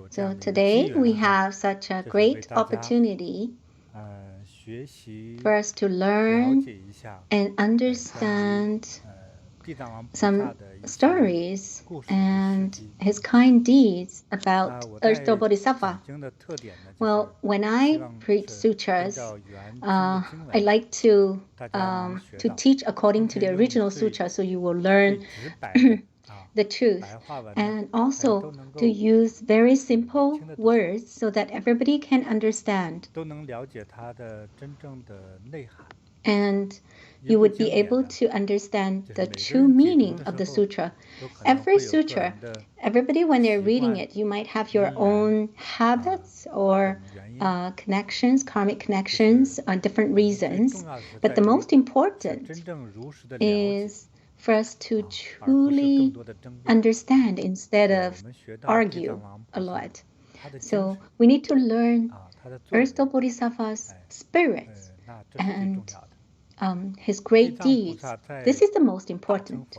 So today we have such a great opportunity for us to learn and understand some stories and his kind deeds about Earth Store Bodhisattva. Well, when I preach sutras, I like to teach according to the original sutra, so you will learn the truth, and also to use very simple words so that everybody can understand. And you would be able to understand the true meaning of the sutra. Every sutra, everybody when they're reading it, you might have your own habits or connections, karmic connections, on different reasons. But the most important is for us to truly understand instead of argue a lot. So we need to learn Earth Store Bodhisattva's spirit and his great deeds. This is the most important.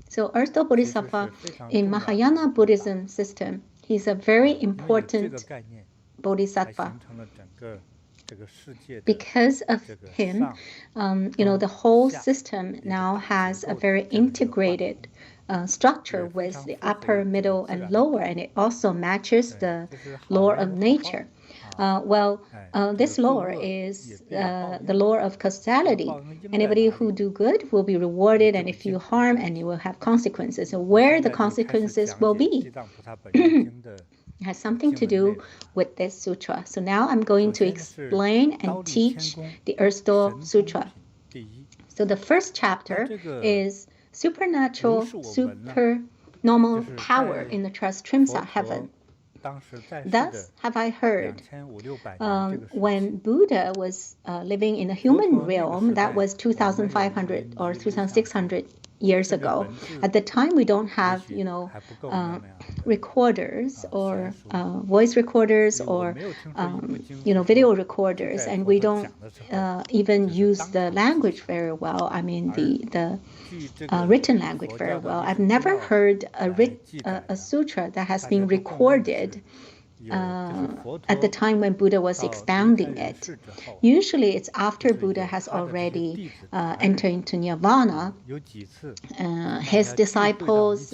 So Earth Store Bodhisattva in Mahayana Buddhism system, he's a very important bodhisattva. Because of him, the whole system now has a very integrated structure with the upper, middle, and lower, and it also matches the law of nature. This law is the law of causality. Anybody who do good will be rewarded, and if you harm, and you will have consequences. So where the consequences will be has something to do with this sutra. So now I'm going to explain and teach the Earth Store Sutra. So the first chapter is supernatural, supernormal power in the Trayastrimsa Heaven. Thus have I heard, when Buddha was living in the human realm, that was 2,500 or 2,600 years ago. At the time, we don't have, recorders or voice recorders or, video recorders, and we don't even use the language very well. I mean, the written language very well. I've never heard a sutra that has been recorded at the time when Buddha was expounding it. Usually it's after Buddha has already entered into nirvana. His disciples,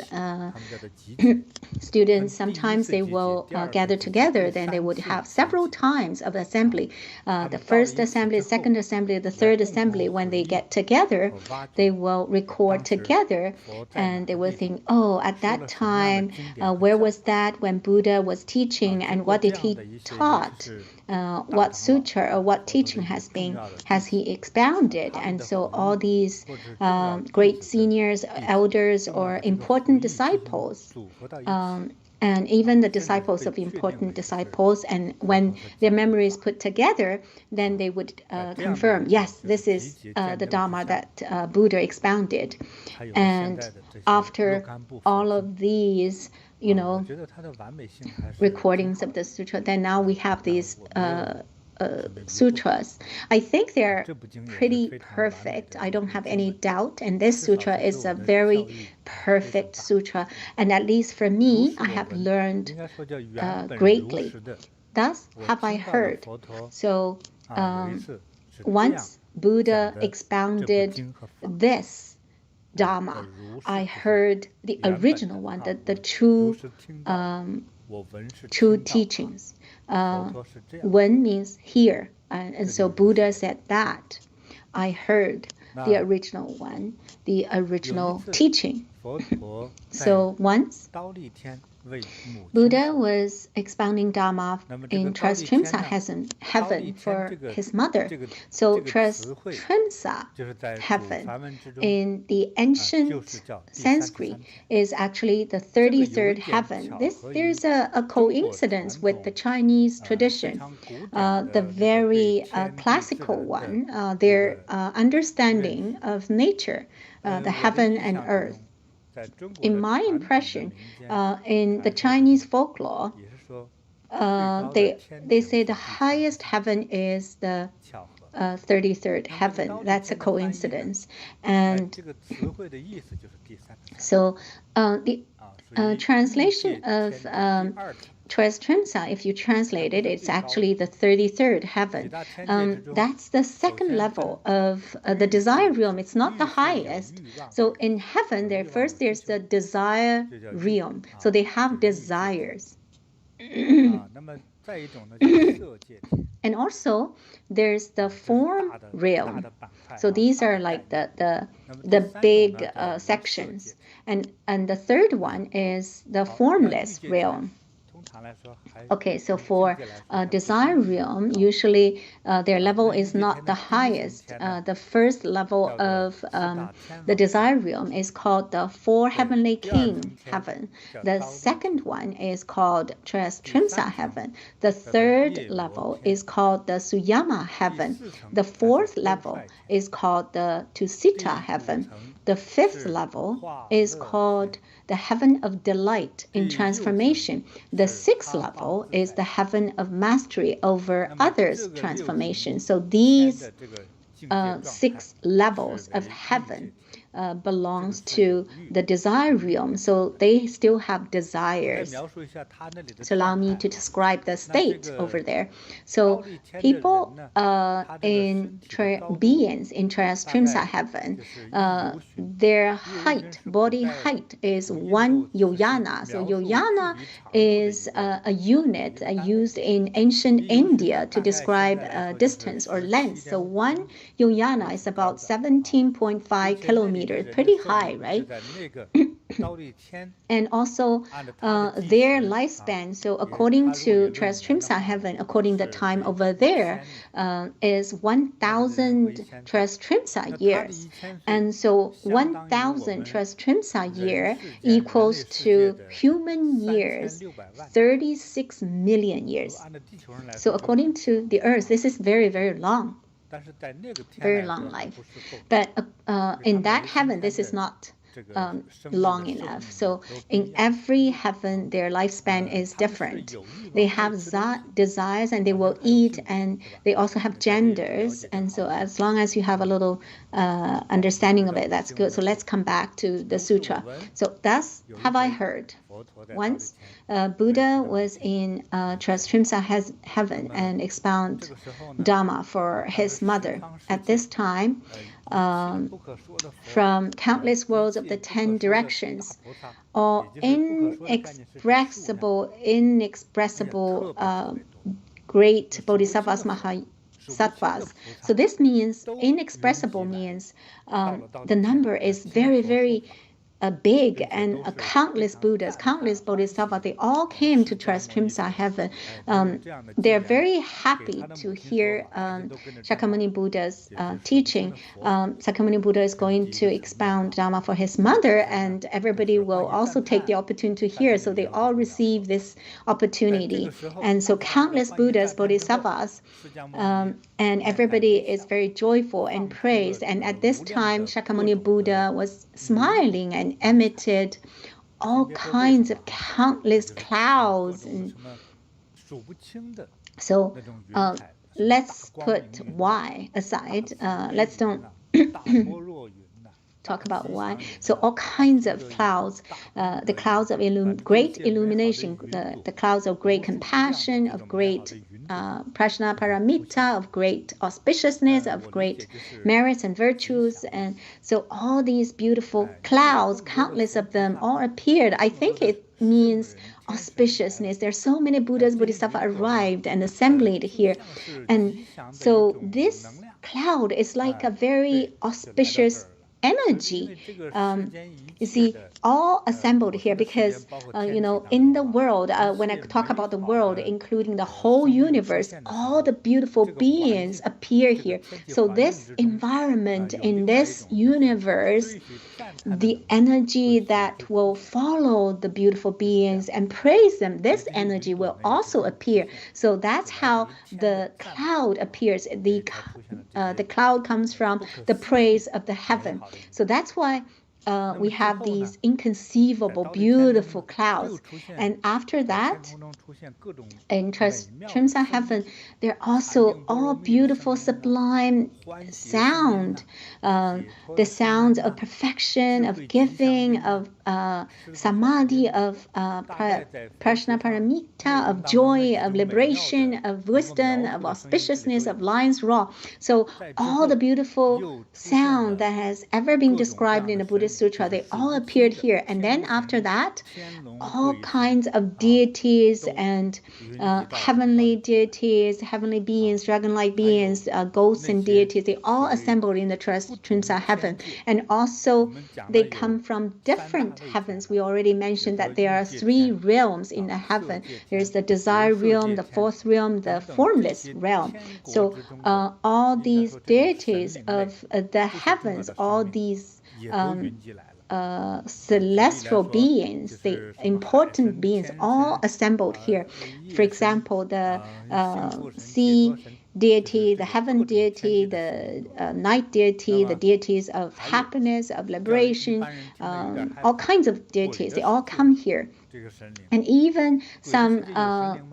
students, sometimes they will gather together, then they would have several times of assembly. The first assembly, second assembly, the third assembly, when they get together, they will record together, and they will think, oh, at that time, where was that when Buddha was teaching, and what did he taught? What sutra or what teaching has he expounded? And so all these great seniors, elders, or important disciples, and even the disciples of important disciples, and when their memory is put together, then they would confirm, yes, this is the Dharma that Buddha expounded. And after all of these, recordings of the sutra, then now we have these sutras. I think they're pretty perfect. I don't have any doubt. And this sutra is a very perfect sutra. And at least for me, I have learned greatly. Thus have I heard. So once Buddha expounded this Dharma, I heard the original one, the true teachings. Wen means hear, and so Buddha said that. I heard the original one, the original teaching. So once Buddha was expounding Dharma in Trayastrimsa Heaven for his mother. So Trayastrimsa Heaven in the ancient Sanskrit is actually the 33rd heaven. There's a coincidence with the Chinese tradition, the very classical one, their understanding of nature, the heaven and earth. In my impression, in the Chinese folklore, they say the highest heaven is the 33rd heaven. That's a coincidence. And so the translation of Trayastrimsa, if you translate it, it's actually the 33rd heaven. That's the second level of the desire realm. It's not the highest. So in heaven, there's the desire realm. So they have desires. And also, there's the form realm. So these are like the big sections. And the third one is the formless realm. Okay, so for desire realm, usually their level is not the highest. The first level of the desire realm is called the Four Heavenly King heaven. The second one is called Trayastrimsa heaven. The third level is called the Suyama heaven. The fourth level is called the Tusita heaven. The fifth level is called the heaven of delight in transformation. The sixth level is the heaven of mastery over others' transformation. So these 6 levels of heaven belongs to the desire realm. So they still have desires. So allow me to describe the state over there. So people beings in Trayastrimsa heaven, their height, body height is 1 yojana. So yojana is a unit used in ancient India to describe distance or length. So 1 yojana is about 17.5 kilometers. Pretty high, right? And also their lifespan, so according to Trayastrimsa heaven, according to the time over there, is 1,000 Trayastrimsa years. And so 1,000 Trayastrimsa year equals to human years, 36 million years. So according to the earth, this is very, very long. Very long life. But in that heaven, this is not long enough. So in every heaven, their lifespan is different. They have desires and they will eat, and they also have genders. And so as long as you have a little understanding of it, that's good. So let's come back to the sutra. So thus have I heard. Once Buddha was in Trayastrimsa heaven and expound Dharma for his mother. At this time, from countless worlds of the 10 directions, or inexpressible great bodhisattvas, mahasattvas. So this means inexpressible means the number is very, very big, and countless Buddhas, countless bodhisattvas, they all came to Trayastrimsa heaven. They're very happy to hear Shakyamuni Buddha's teaching. Shakyamuni Buddha is going to expound Dharma for his mother, and everybody will also take the opportunity to hear. So they all receive this opportunity. And so countless Buddhas, bodhisattvas, and everybody is very joyful and praised. And at this time, Shakyamuni Buddha was smiling and emitted all kinds of countless clouds. And so let's put why aside. Let's don't talk about why. So all kinds of clouds, the clouds of great illumination, the clouds of great compassion, of great prajna paramita, of great auspiciousness, of great merits and virtues. And so all these beautiful clouds, countless of them, all appeared. I think it means auspiciousness. There are so many Buddhas, Bodhisattvas arrived and assembled here. And so this cloud is like a very auspicious energy. You see, all assembled here because, in the world, when I talk about the world, including the whole universe, all the beautiful beings appear here. So this environment in this universe, the energy that will follow the beautiful beings and praise them, this energy will also appear. So that's how the cloud appears. The cloud comes from the praise of the heaven. So that's why we have these inconceivable, beautiful clouds. And after that, in Trayastrimsa Heaven, there are also all beautiful, sublime sound. The sounds of perfection, of giving, of samadhi, of prajnaparamita, of joy, of liberation, of wisdom, of auspiciousness, of lion's roar. So all the beautiful sound that has ever been described in the Buddhist Sutra, they all appeared here. And then after that, all kinds of deities and heavenly deities, heavenly beings, dragon-like beings, ghosts and deities, they all assembled in the Trayastrimsa Heaven. And also they come from different heavens. We already mentioned that there are 3 realms in the heaven. There's the desire realm, the 4th realm, the formless realm. So all these deities of the heavens, all these celestial beings, the important beings, all assembled here. For example, the sea deity, the heaven deity, the night deity, the deities of happiness, of liberation, all kinds of deities, they all come here. And even some,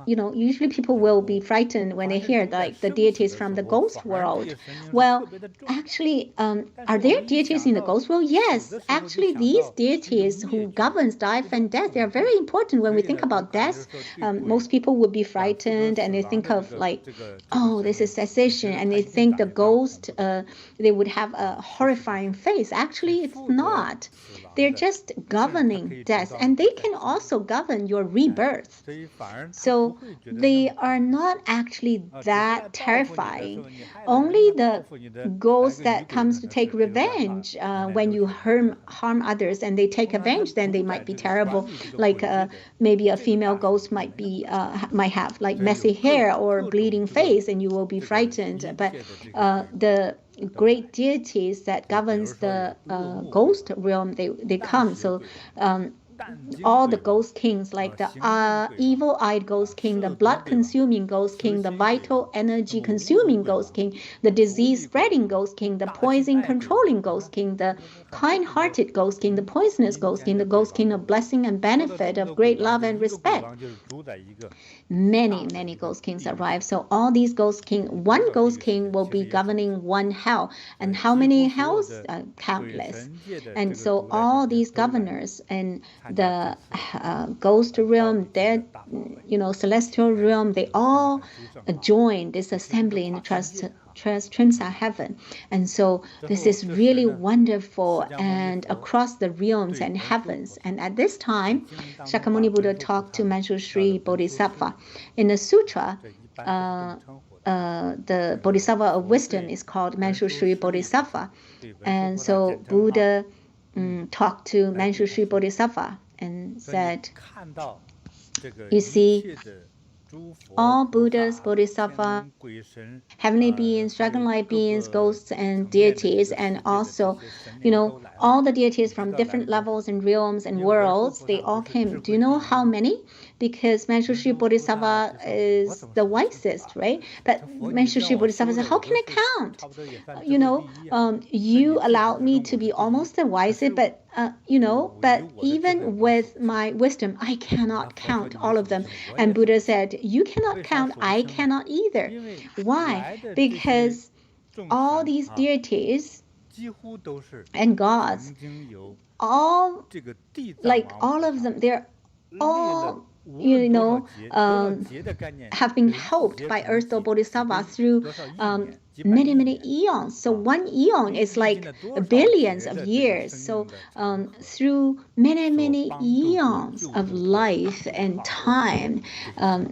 usually people will be frightened when they hear like the deities from the ghost world. Well, actually, are there deities in the ghost world? Yes, actually, these deities who governs life and death, they are very important. When we think about death, most people would be frightened and they think of like, oh, this is cessation, and they think the ghost, they would have a horrifying face. Actually, it's not. They're just governing death, and they can also govern your rebirth. So they are not actually that terrifying. Only the ghost that comes to take revenge when you harm others and they take revenge, then they might be terrible. Like maybe a female ghost might have like messy hair or bleeding face, and you will be frightened. But the great deities that governs the ghost realm, they come. So all the ghost kings, like the evil-eyed ghost king, the blood-consuming ghost king, the vital energy-consuming ghost king, the disease-spreading ghost king, the poison-controlling ghost king, the kind-hearted ghost king, the poisonous ghost king, the ghost king of blessing and benefit, of great love and respect. Many, many ghost kings arrive. So all these ghost kings, one ghost king will be governing one hell. And how many hells? Countless. And so all these governors and the ghost realm, dead, celestial realm, they all join this assembly in the Trayastrimsa Heaven. And so this is really wonderful, and across the realms and heavens. And at this time, Shakyamuni Buddha talked to Manjushri Bodhisattva. In the sutra, the Bodhisattva of wisdom is called Manjushri Bodhisattva. And so Buddha talked to Manjushri Bodhisattva and said, you see, all Buddhas, Bodhisattva, heavenly beings, dragon-like beings, ghosts, and deities, and also, all the deities from different levels and realms and worlds, they all came. Do you know how many? Because Manjushri Bodhisattva is the wisest, right? But Manjushri Bodhisattva said, how can I count? You allowed me to be almost the wisest, but but even with my wisdom, I cannot count all of them. And Buddha said, you cannot count, I cannot either. Why? Because all these deities and gods, all of them, they're all have been helped by Earth Store Bodhisattva through many, many eons. So one eon is like billions of years. So through many, many eons of life and time,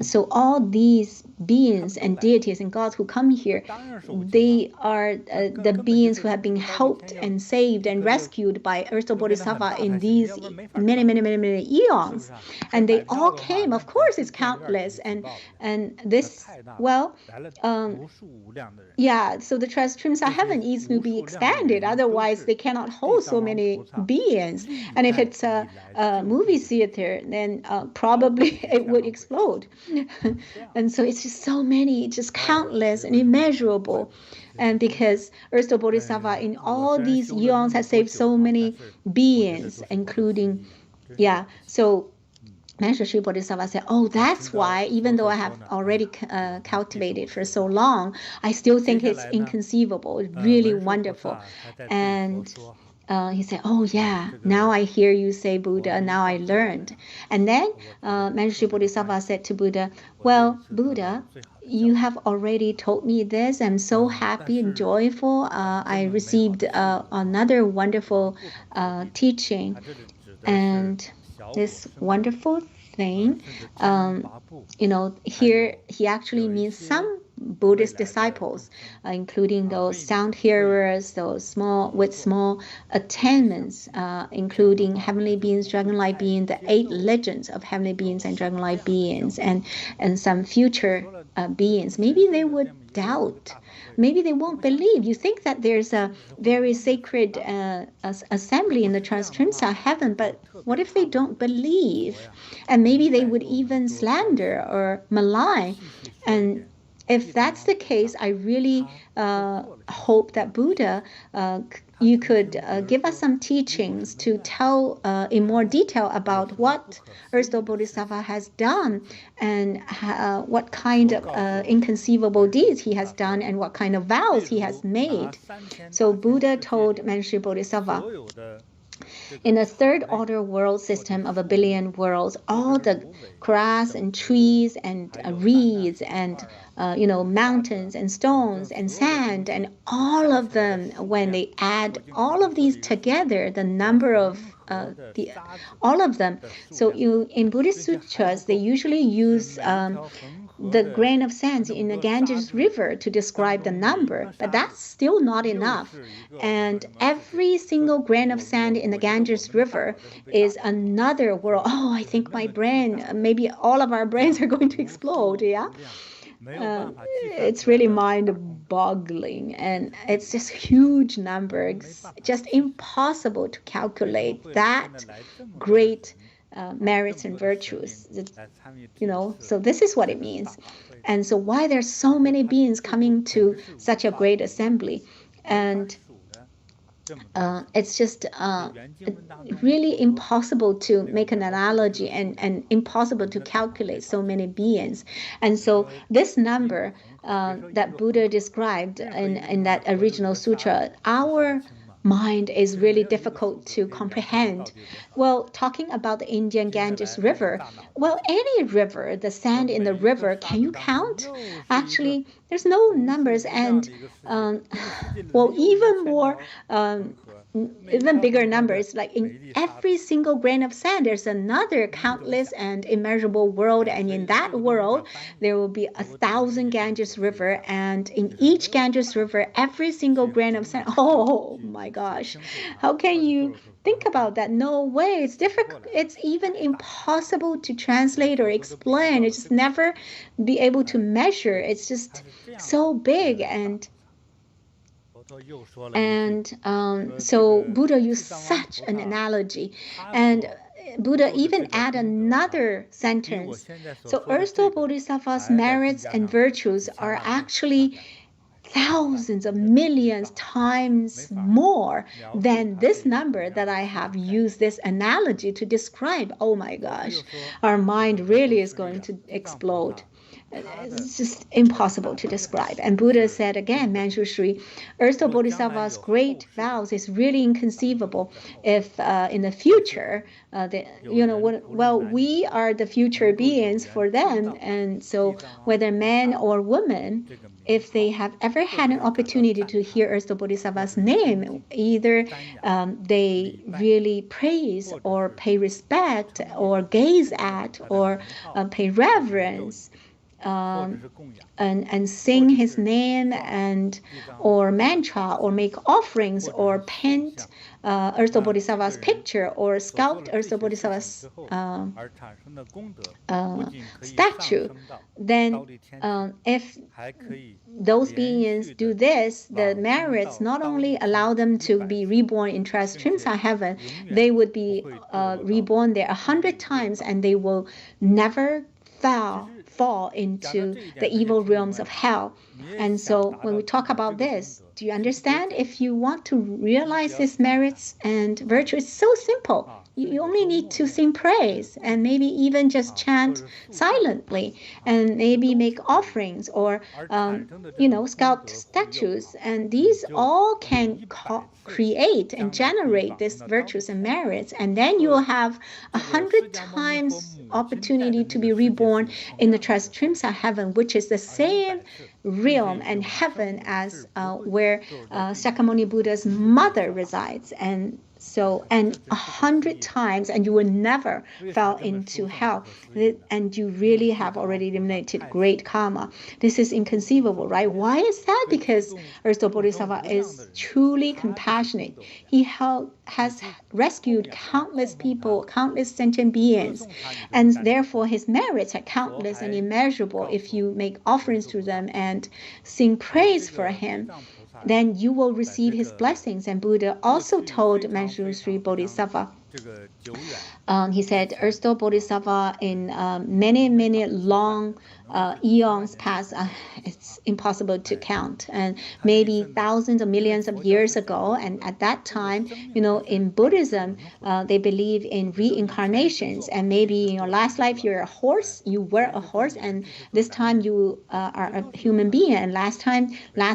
so all these beings and deities and gods who come here, they are the beings who have been helped and saved and rescued by Earth Store Bodhisattva in these many, many, many, many eons. And they all came. Of course, it's countless. And this, so the Trayastrimsa Heaven needs to be expanded. Otherwise, they cannot hold so many beings. And if it it's a movie theater, then probably it would explode. And so it's just so many, just countless and immeasurable. And because Earth Store Bodhisattva in all these eons has saved so many beings, including, so Master Sri Bodhisattva said, oh, that's why, even though I have already cultivated for so long, I still think it's inconceivable. It's really wonderful. And he said, oh, yeah, now I hear you say Buddha, now I learned. And then Master Sri Bodhisattva said to Buddha, well, Buddha, you have already told me this. I'm so happy and joyful. I received another wonderful teaching. And this wonderful thing, here he actually means some Buddhist disciples, including those sound hearers, those small attainments, including heavenly beings, dragon-like beings, the 8 legends of heavenly beings and dragon-like beings, and some future beings. Maybe they would doubt. Maybe they won't believe. You think that there's a very sacred assembly in the Trayastrimsa Heaven, but what if they don't believe? And maybe they would even slander or malign. And if that's the case, I really hope that Buddha, you could give us some teachings to tell in more detail about what Earth Store Bodhisattva has done, and what kind of inconceivable deeds he has done, and what kind of vows he has made. So Buddha told Master Sri Bodhisattva, in a third order world system of 1 billion worlds, all the grass and trees and reeds and mountains and stones and sand, and all of them, when they add all of these together, the number of all of them. So in Buddhist sutras, they usually use the grain of sand in the Ganges River to describe the number, but that's still not enough. And every single grain of sand in the Ganges River is another world. Oh, I think my brain, maybe all of our brains are going to explode, yeah? It's really mind-boggling, and it's just huge number. It's just impossible to calculate that great merits and virtues, so this is what it means. And so why there's so many beings coming to such a great assembly, and it's just really impossible to make an analogy, and impossible to calculate so many beings. And so this number that Buddha described in that original sutra, our mind is really difficult to comprehend. Well, talking about the Indian Ganges River, well, any river, the sand in the river, can you count? Actually, there's no numbers, and even more, even bigger numbers, like in every single grain of sand, there's another countless and immeasurable world, and in that world, there will be 1,000 Ganges River, and in each Ganges River, every single grain of sand. Oh my gosh, how can you think about that? No way. It's difficult. It's even impossible to translate or explain. It's just never be able to measure. It's just so big. So Buddha used such an analogy, and Buddha even add another sentence. So Earth Store Bodhisattva's merits and virtues are actually thousands of millions times more than this number that I have used this analogy to describe. Oh my gosh, our mind really is going to explode. It's just impossible to describe. And Buddha said again, Manju Shri, Earth Store Bodhisattva's great vows is really inconceivable if in the future, we are the future beings for them. And so whether man or woman, if they have ever had an opportunity to hear Earth Store Bodhisattva's name, either they really praise or pay respect or gaze at or pay reverence, and sing his name and or mantra or make offerings or paint Earth Store Bodhisattva's picture or sculpt Earth Store Bodhisattva's statue, then if those beings do this, the merits not only allow them to be reborn in Trayastrimsa Heaven, they would be reborn there 100 times and they will never fall into the evil realms of hell. And so when we talk about this, do you understand? If you want to realize his merits and virtue, it's so simple. You only need to sing praise and maybe even just chant silently and maybe make offerings or, sculpt statues. And these all can create and generate these virtues and merits. And then you will have 100 times opportunity to be reborn in the Trayastrimsa Heaven, which is the same realm and heaven as where Shakyamuni Buddha's mother resides. And 100 times, and you will never fall into hell. And you really have already eliminated great karma. This is inconceivable, right? Why is that? Because Earth Store Bodhisattva is truly compassionate. He has rescued countless people, countless sentient beings, and therefore his merits are countless and immeasurable. If you make offerings to them and sing praise for him, then you will receive his blessings. And Buddha also told Manjushri Bodhisattva, he said, Earth Store Bodhisattva in many, many long eons past, it's impossible to count, and maybe thousands of millions of years ago. And at that time, in Buddhism, they believe in reincarnations. And maybe in your last life, you're a horse, you were a horse, and this time you are a human being. And last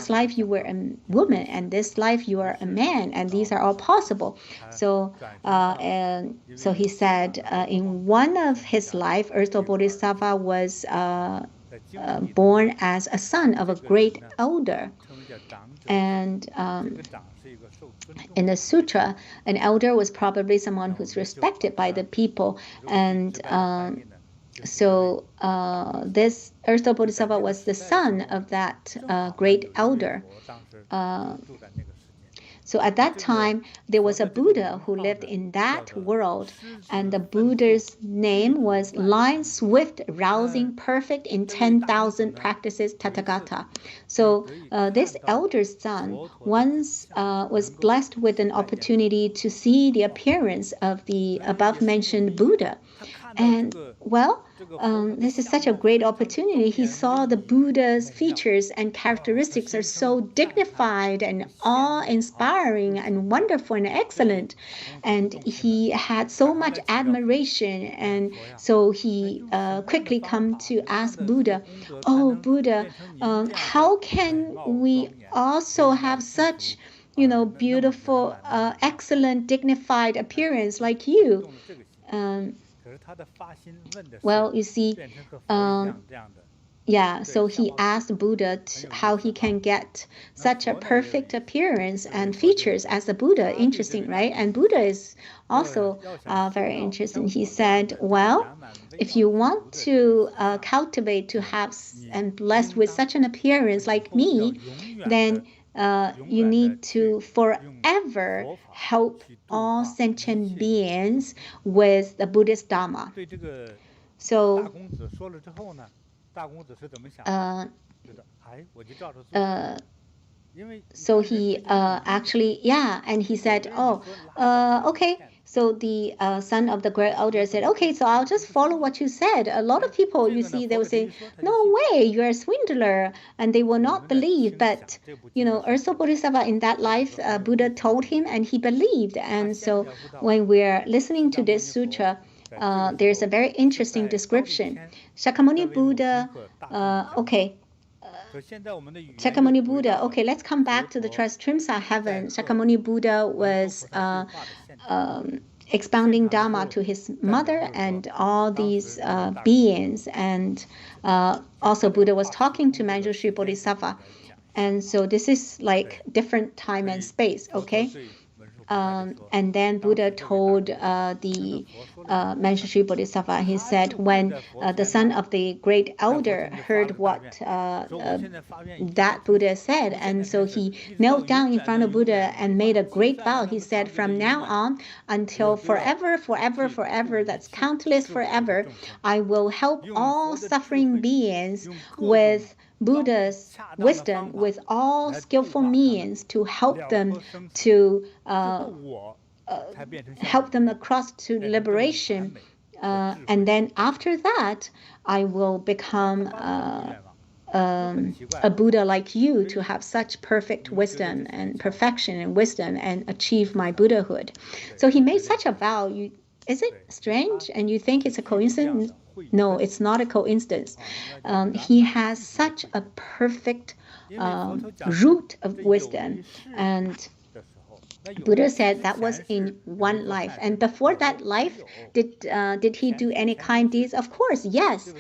life, you were a woman, and this life, you are a man. And these are all possible. So he said in one of his life, Earth Store Bodhisattva was born as a son of a great elder. And in the sutra, an elder was probably someone who's respected by the people. And this Earth Store Bodhisattva was the son of that great elder. So at that time, there was a Buddha who lived in that world, and the Buddha's name was Lion Swift, Rousing, Perfect in 10,000 Practices, Tathagata. So this elder son once was blessed with an opportunity to see the appearance of the above-mentioned Buddha. And, this is such a great opportunity. He saw the Buddha's features and characteristics are so dignified and awe-inspiring and wonderful and excellent. And he had so much admiration. And so he quickly come to ask Buddha, "Oh, Buddha, how can we also have such, beautiful, excellent, dignified appearance like you?" You see, so he asked Buddha how he can get such a perfect appearance and features as a Buddha. Interesting, right? And Buddha is also very interesting. He said, if you want to cultivate to have and blessed with such an appearance like me, then you need to forever help all sentient beings with the Buddhist Dharma. So he and he said, okay. So the son of the great elder said, okay, so I'll just follow what you said. A lot of people, you see, they will say, no way, you're a swindler, and they will not believe. But, Earth Store Bodhisattva in that life, Buddha told him, and he believed. And so when we're listening to this sutra, there's a very interesting description. Shakyamuni Buddha, Shakyamuni Buddha, let's come back to the Trayastrimsa Heaven. Shakyamuni Buddha was expounding Dharma to his mother and all these beings. And also Buddha was talking to Manjushri Bodhisattva. And so this is like different time and space, okay? And then Buddha told the Manjushri Bodhisattva, he said, when the son of the great elder heard what that Buddha said, and so he knelt down in front of Buddha and made a great vow. He said, from now on until forever, forever, forever, that's countless forever, I will help all suffering beings with Buddha's wisdom, with all skillful means to help them to help them across to liberation. And then after that, I will become a Buddha like you, to have such perfect wisdom and perfection and wisdom and achieve my Buddhahood. So he made such a vow. Is it strange? And you think it's a coincidence? No, it's not a coincidence. He has such a perfect root of wisdom, and Buddha said that was in one life. And before that life, did he do any kind deeds? Of course, yes.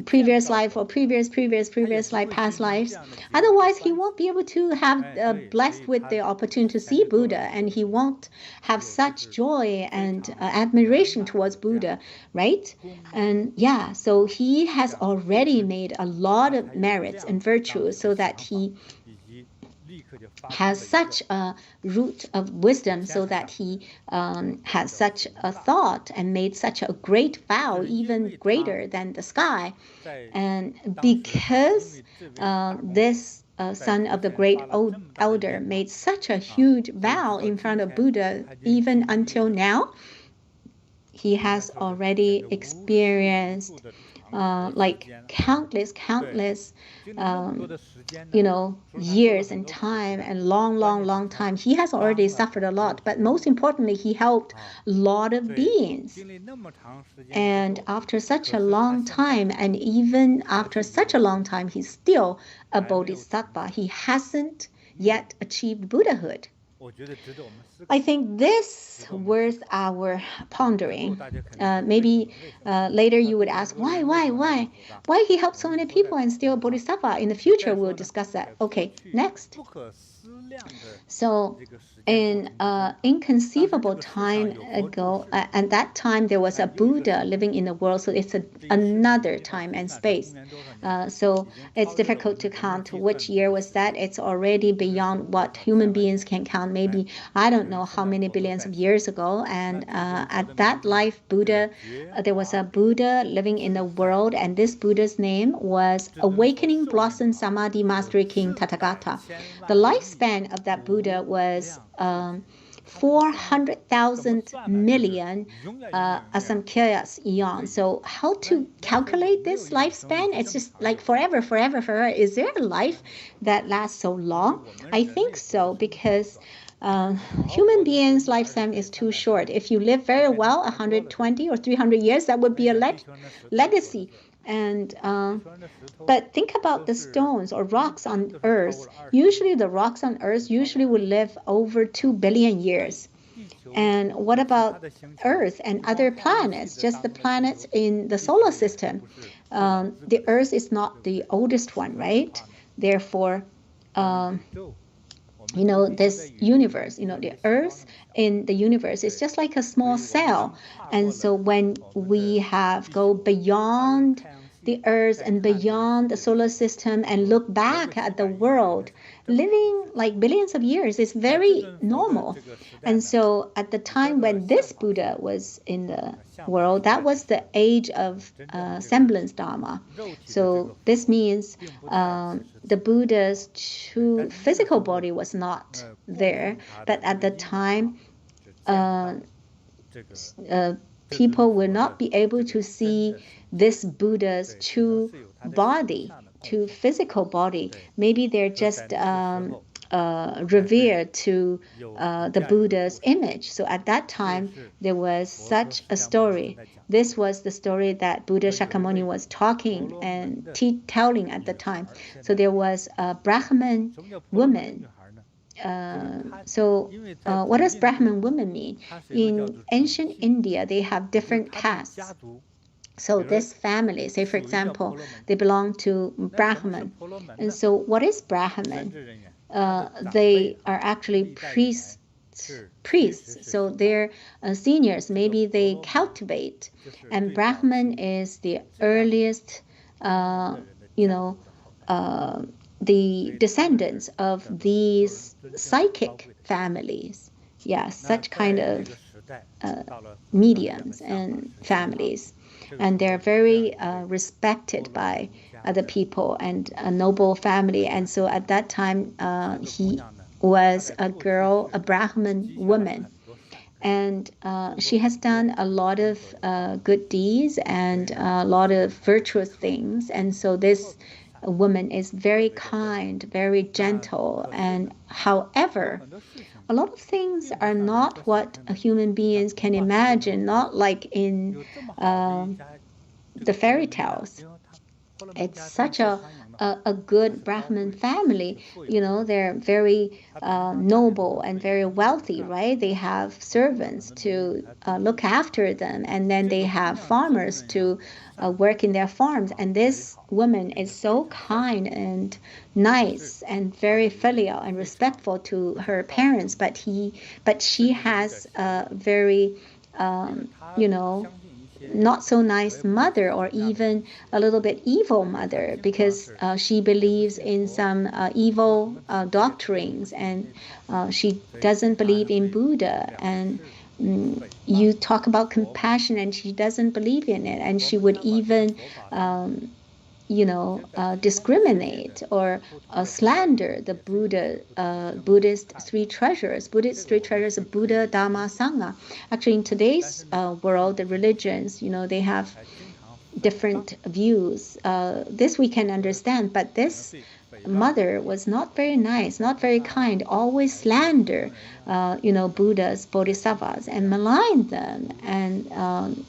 Previous life or previous life, past lives. Otherwise, he won't be able to have blessed with the opportunity to see Buddha, and he won't have such joy and admiration towards Buddha, right? And yeah, so he has already made a lot of merits and virtues so that he has such a root of wisdom, so that he has such a thought and made such a great vow, even greater than the sky. And because this son of the great elder made such a huge vow in front of Buddha, even until now, he has already experienced like countless years and time, and long time. He has already suffered a lot, but most importantly, he helped a lot of beings. And after such a long time, and even after such a long time, he's still a bodhisattva. He hasn't yet achieved Buddhahood. I think this worth our pondering. Maybe later you would ask, why he helped so many people and still bodhisattva? In the future, we'll discuss that. Okay, next. So in inconceivable time ago, at that time there was a Buddha living in the world, so it's another time and space. So it's difficult to count which year was that. It's already beyond what human beings can count. Maybe, I don't know how many billions of years ago. And at that life Buddha, there was a Buddha living in the world, and this Buddha's name was Awakening Blossom Samadhi Mastery King Tathagata. The lifespan of that Buddha was 400,000 million asamkhya eons. So how to calculate this lifespan? It's just like forever. Is there a life that lasts so long? I think so, because human beings' lifespan is too short. If you live very well, 120 or 300 years, that would be a legacy. And but think about the stones or rocks on Earth. Usually the rocks on Earth will live over 2 billion years. And what about Earth and other planets, just the planets in the solar system? The Earth is not the oldest one, right? Therefore, this universe, the Earth in the universe is just like a small cell. And so when we go beyond the Earth and beyond the solar system and look back at the world, living like billions of years is very normal. And so at the time when this Buddha was in the world, that was the age of semblance Dharma. So this means the Buddha's true physical body was not there, but at the time people will not be able to see this Buddha's true body, true physical body. Maybe they're just revered to the Buddha's image. So at that time, there was such a story. This was the story that Buddha Shakyamuni was talking and telling at the time. So there was a Brahman woman. What does Brahman woman mean? In ancient India, they have different castes. So this family, say for example, they belong to Brahman. And so what is Brahman? They are actually priests oldest priests, so they're seniors. Maybe they cultivate, and Brahman is the earliest, the descendants of these psychic families. Yeah, such kind of mediums and families. And they're very respected by other people and a noble family. And so at that time, he was a girl, a Brahman woman. And she has done a lot of good deeds and a lot of virtuous things. And so this woman is very kind, very gentle. And however, a lot of things are not what human beings can imagine, not like in the fairy tales. It's such a good Brahmin family. They're very noble and very wealthy, right? They have servants to look after them, and then they have farmers to work in their farms. And this woman is so kind and nice and very filial and respectful to her parents, but she has a very not so nice mother, or even a little bit evil mother, because she believes in some evil doctrines, and she doesn't believe in Buddha. And you talk about compassion, and she doesn't believe in it, and she would even discriminate or slander the Buddhist three treasures. Buddhist three treasures are Buddha, Dharma, Sangha. Actually, in today's world, the religions, they have different views. This we can understand, but this mother was not very nice, not very kind, always slander, Buddhas, Bodhisattvas, and malign them. And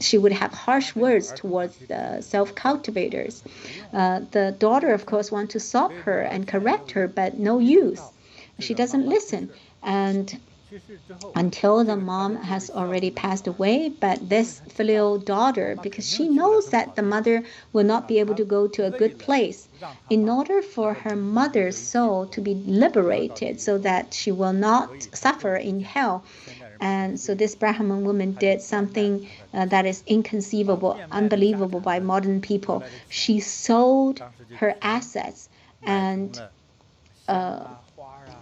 she would have harsh words towards the self-cultivators. The daughter, of course, wants to stop her and correct her, but no use. She doesn't listen. And until the mom has already passed away, but this filial daughter, because she knows that the mother will not be able to go to a good place, in order for her mother's soul to be liberated so that she will not suffer in hell. And so this Brahman woman did something that is inconceivable, unbelievable by modern people. She sold her assets and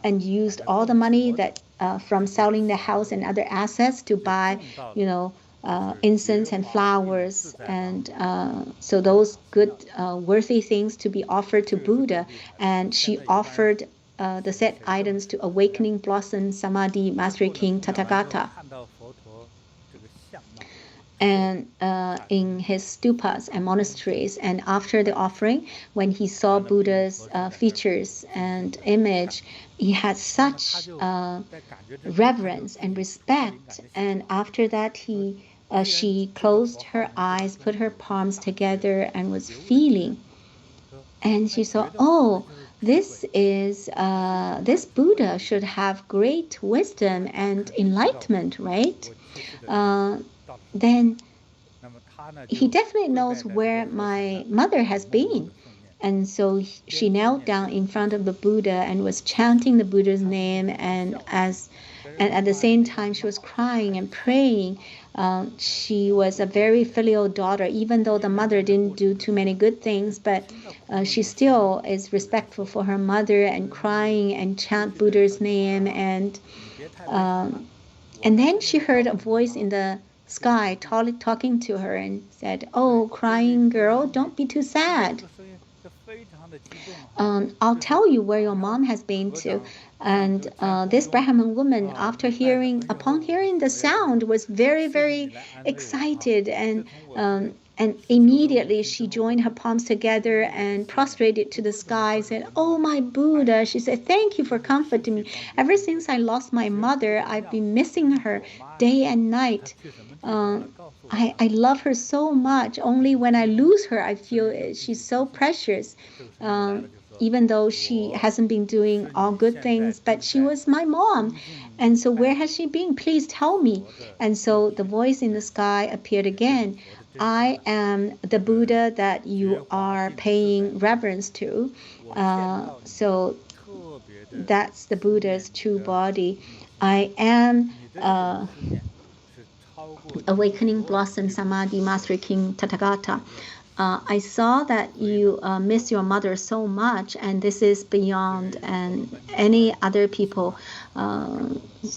used all the money that from selling the house and other assets to buy, incense and flowers, and so those good, worthy things to be offered to Buddha. And she offered the said items to Awakening Blossom Samadhi Master King Tathagata. And in his stupas and monasteries. And after the offering, when he saw Buddha's features and image, he had such reverence and respect. And after that, she closed her eyes, put her palms together, and was feeling. And she saw, oh, this Buddha should have great wisdom and enlightenment, right? Then he definitely knows where my mother has been. And so she knelt down in front of the Buddha and was chanting the Buddha's name, and at the same time she was crying and praying. She was a very filial daughter, even though the mother didn't do too many good things, but she still is respectful for her mother and crying and chant Buddha's name. And then she heard a voice in the sky talking to her and said, "Oh, crying girl, don't be too sad. I'll tell you where your mom has been to." And this Brahman woman, upon hearing the sound, was very, very excited, and immediately she joined her palms together and prostrated to the sky, said, "Oh, my Buddha," she said, "thank you for comforting me. Ever since I lost my mother, I've been missing her day and night. I love her so much. Only when I lose her, I feel she's so precious. Even though she hasn't been doing all good things, but she was my mom. And so where has she been? Please tell me." And so the voice in the sky appeared again. "I am the Buddha that you are paying reverence to." So that's the Buddha's true body. I am Awakening Blossom Samadhi Master King Tathagata. I saw that you miss your mother so much, and this is beyond and any other people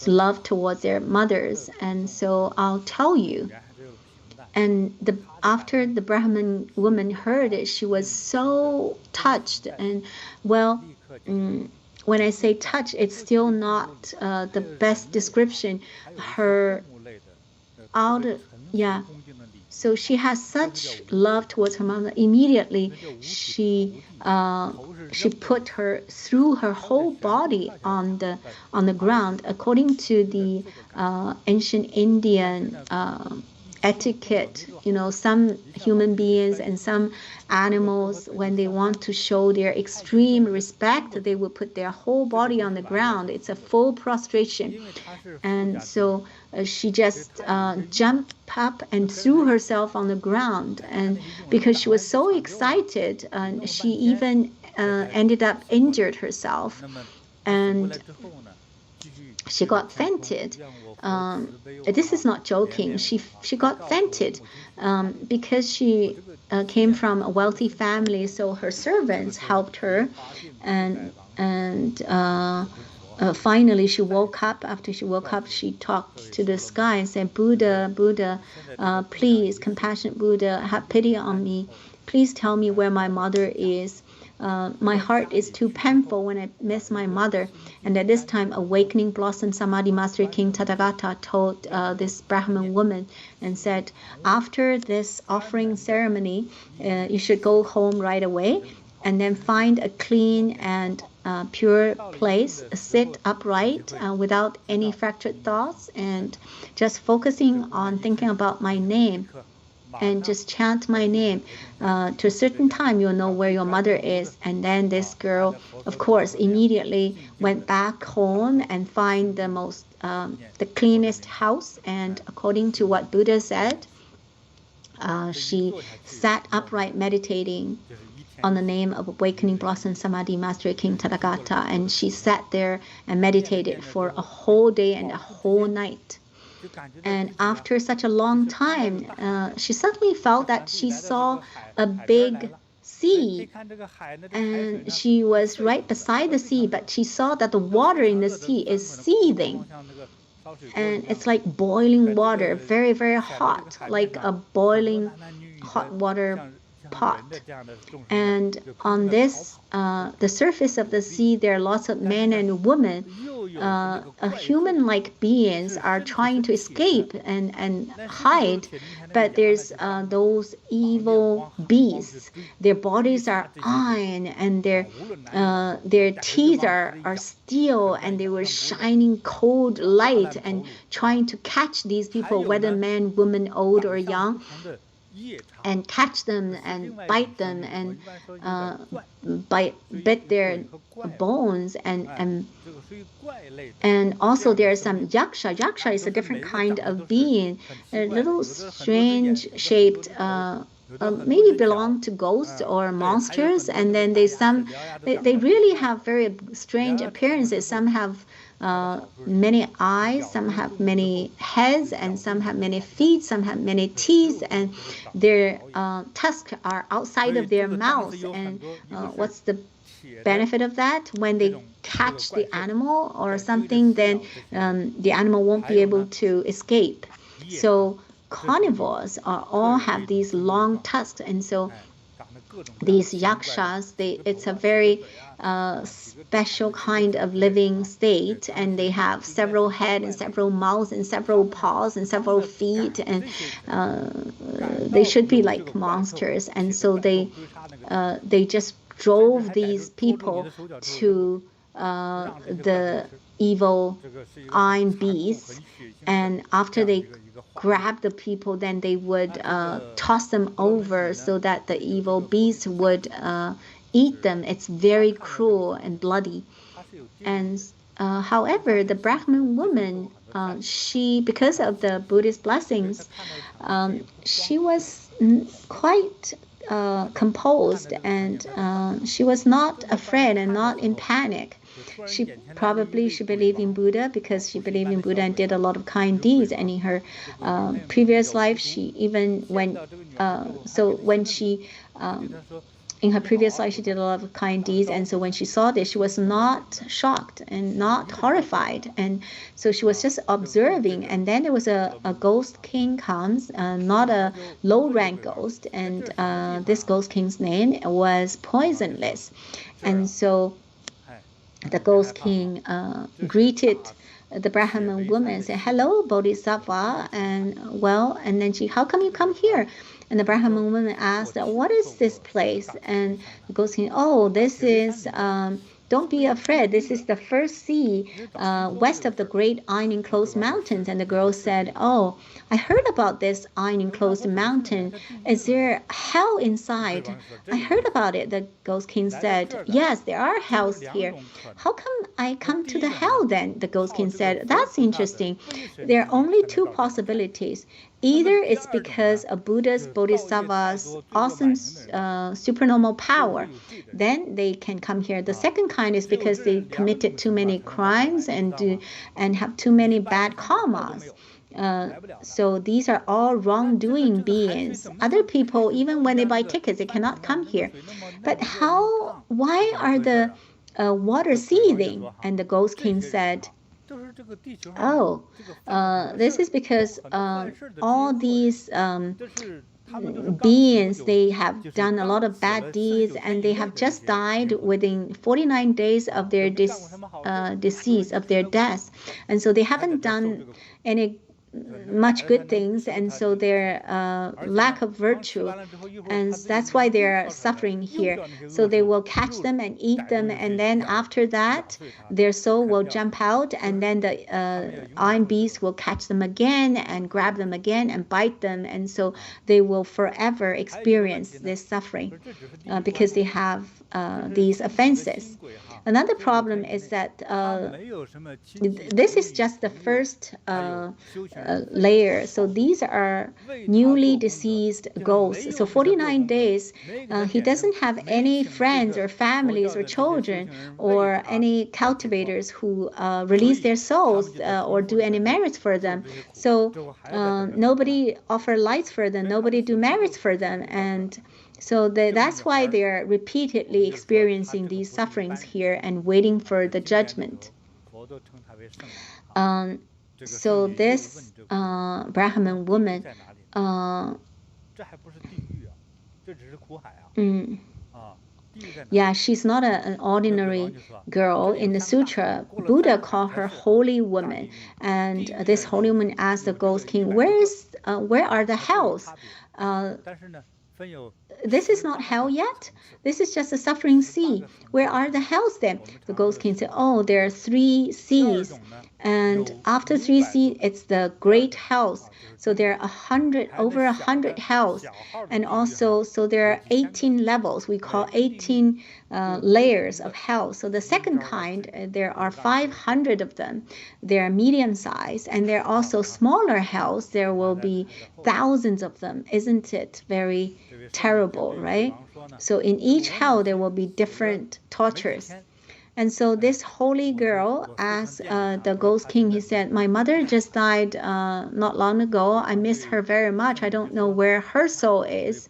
love towards their mothers. And so I'll tell you. And after the Brahman woman heard it, she was so touched. And well, when I say touch, it's still not the best description. So she has such love towards her mother. Immediately, she threw her whole body on the ground. According to the ancient Indian etiquette, some human beings and some animals, when they want to show their extreme respect, they will put their whole body on the ground. It's a full prostration. And so she just jumped up and threw herself on the ground. And because she was so excited, she even ended up injured herself. And she got fainted. This is not joking. She got fainted because she came from a wealthy family. So her servants helped her, and finally she woke up. After she woke up, she talked to the sky and said, "Buddha, Buddha, please, compassionate Buddha, have pity on me. Please tell me where my mother is. My heart is too painful when I miss my mother." And at this time, Awakening Blossom Samadhi Master King Tathagata told this Brahman woman and said, after this offering ceremony, you should go home right away and then find a clean and pure place, sit upright without any fractured thoughts, and just focusing on thinking about my name. And just chant my name. To a certain time, you'll know where your mother is. And then this girl, of course, immediately went back home and find the cleanest house. And according to what Buddha said, she sat upright meditating on the name of Awakening Blossom Samadhi Master King Tathagata. And she sat there and meditated for a whole day and a whole night. And after such a long time, she suddenly felt that she saw a big sea. And she was right beside the sea, but she saw that the water in the sea is seething. And it's like boiling water, very, very hot, like a boiling hot water pot. And on this, the surface of the sea, there are lots of men and women. Human-like beings are trying to escape and hide, but there's those evil beasts. Their bodies are iron, and their teeth are steel, and they were shining cold light and trying to catch these people, whether man, woman, old or young, and catch them and bite them and bite their bones. And also there are some yaksha. Yaksha is a different kind of being, a little strange shaped, maybe belong to ghosts or monsters. And then they really have very strange appearances. Some have many eyes, some have many heads, and some have many feet, some have many teeth, and their tusks are outside of their mouth. And what's the benefit of that? When they catch the animal or something, then the animal won't be able to escape. So carnivores all have these long tusks, and so these yakshas, it's a very special kind of living state, and they have several heads and several mouths and several paws and several feet, and they should be like monsters. And so they just drove these people to the evil iron beasts, and after they grab the people, then they would toss them over so that the evil beast would eat them. It's very cruel and bloody. And however, the Brahman woman, she, because of the Buddhist blessings, she was quite composed, and she was not afraid and not in panic. She believed in Buddha because she believed in Buddha and did a lot of kind deeds. And in her previous life, she even went. In her previous life, she did a lot of kind deeds, and so when she saw this, she was not shocked and not horrified, and so she was just observing. And then there was a ghost king comes, not a low-rank ghost, and this ghost king's name was Poisonless, and so the ghost king greeted the Brahman woman and said, "Hello, Bodhisattva," and then how come you come here? And the Brahman woman asked, "What is this place?" And the ghost king, "Oh, this is, don't be afraid. This is the first sea west of the great iron-enclosed mountains." And the girl said, "Oh, I heard about this iron-enclosed mountain. Is there hell inside?" "I heard about it." The ghost king said, "Yes, there are hells here." "How come I come to the hell then?" The ghost king said, "That's interesting. There are only two possibilities. Either it's because of Buddha's Bodhisattva's awesome supernormal power, then they can come here. The second kind is because they committed too many crimes and have too many bad karmas. So these are all wrongdoing beings. Other people, even when they buy tickets, they cannot come here. But why are the water seething?" And the ghost king said, "Oh, this is because all these beings, they have done a lot of bad deeds, and they have just died within 49 days of their decease, of their death, and so they haven't done any much good things, and so their lack of virtue, and that's why they're suffering here. So they will catch them and eat them, and then after that their soul will jump out, and then the iron beast will catch them again and grab them again and bite them, and so they will forever experience this suffering because they have these offenses. Another problem is that this is just the first layer. So these are newly deceased ghosts. So 49 days, he doesn't have any friends or families or children or any cultivators who release their souls or do any merits for them. So nobody offer lights for them, nobody do merits for them, and so that's why they're repeatedly experiencing these sufferings here and waiting for the judgment. So this Brahman woman, she's not an ordinary girl. In the sutra, Buddha called her holy woman, and this holy woman asked the ghost king, where are the hells? This is not hell yet. This is just a suffering sea. Where are the hells then? The ghost king said, "Oh, there are 3 seas. And after 3 seas, it's the great hells. So there are over 100 hells. And also, so there are 18 levels. We call 18 layers of hell. So the second kind, there are 500 of them. They are medium size, and there are also smaller hells. There will be thousands of them. Isn't it very terrible, right? So in each hell, there will be different tortures." And so this holy girl asked the ghost king, he said, "My mother just died not long ago. I miss her very much. I don't know where her soul is."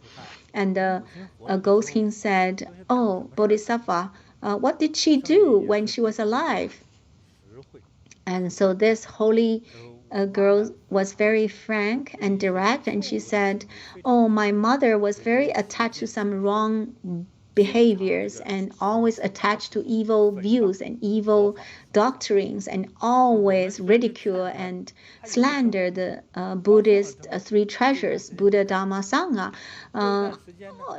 And the ghost king said, "Oh, Bodhisattva, what did she do when she was alive?" And so this holy girl was very frank and direct, and she said, "Oh, my mother was very attached to some wrong behaviors and always attached to evil views and evil doctrines, and always ridicule and slander the Buddhist 3 treasures, Buddha, Dharma, Sangha.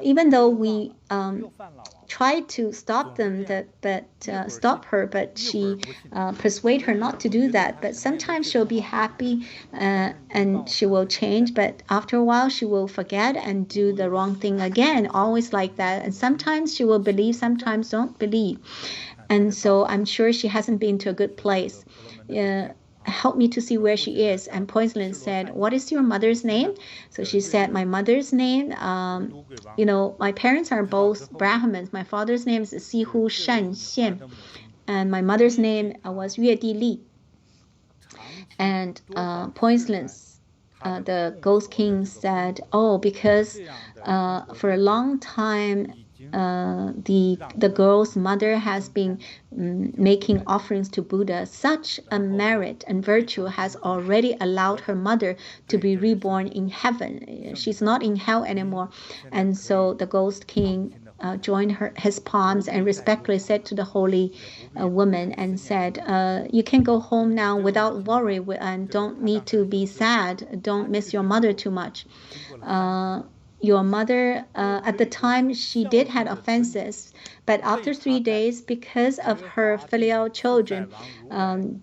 Even though we tried to stop them, stop her, but she persuade her not to do that. But sometimes she'll be happy and she will change, but after a while she will forget and do the wrong thing again, always like that. And sometimes she will believe, sometimes don't believe. And so I'm sure she hasn't been to a good place. Help me to see where she is." And Poisonless said, "What is your mother's name?" So she said, "My mother's name, my parents are both Brahmins. My father's name is Sihu Shen Xian." and my mother's name was Yue Di Li. And Poisonous, the Ghost King said, oh, because for a long time, the girl's mother has been making offerings to Buddha. Such a merit and virtue has already allowed her mother to be reborn in heaven. She's not in hell anymore. And so the Ghost King joined his palms and respectfully said to the holy woman and said, you can go home now without worry and don't need to be sad. Don't miss your mother too much. Your mother, at the time, she did have offenses, but after 3 days, because of her filial children,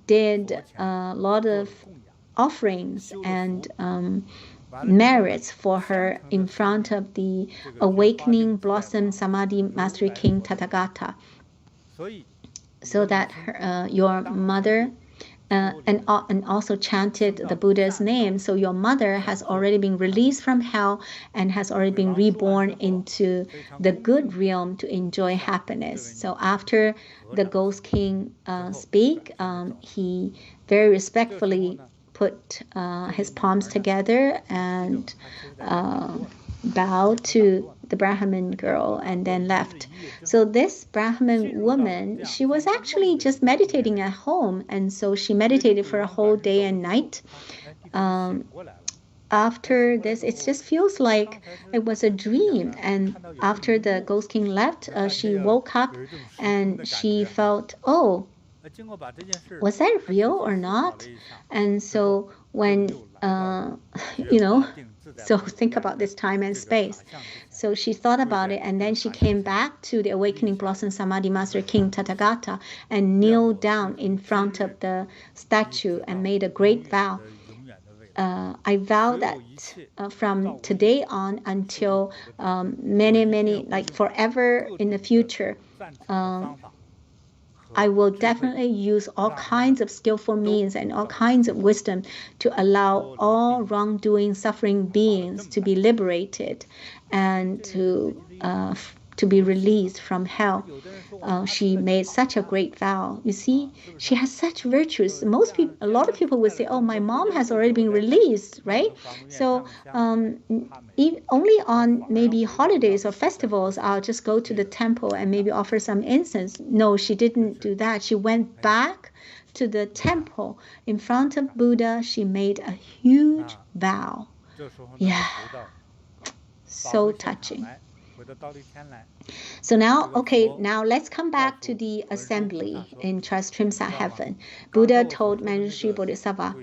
did a lot of offerings and merits for her in front of the awakening blossom Samadhi Master King Tathagata, so that her, your mother and also chanted the Buddha's name. So your mother has already been released from hell and has already been reborn into the good realm to enjoy happiness. So after the Ghost King speak, he very respectfully put his palms together and bowed to the Brahmin girl and then left. So this Brahmin woman, she was actually just meditating at home, and so she meditated for a whole day and night. After this, it just feels like it was a dream, and after the Ghost King left, she woke up and she felt, oh, was that real or not? And so when so think about this time and space. So she thought about it, and then she came back to the Awakening Blossom Samadhi Master King Tathagata and kneeled down in front of the statue and made a great vow. I vow that from today on until many, like forever in the future, I will definitely use all kinds of skillful means and all kinds of wisdom to allow all wrongdoing, suffering beings to be liberated and to be released from hell. She made such a great vow. You see, she has such virtues. Most people, a lot of people would say, "Oh, my mom has already been released," right? So only on maybe holidays or festivals, I'll just go to the temple and maybe offer some incense. No, she didn't do that. She went back to the temple in front of Buddha. She made a huge vow. Yeah, so touching. So now, now let's come back to the assembly in Trayastrimsa Heaven. Buddha told Manjushri Bodhisattva,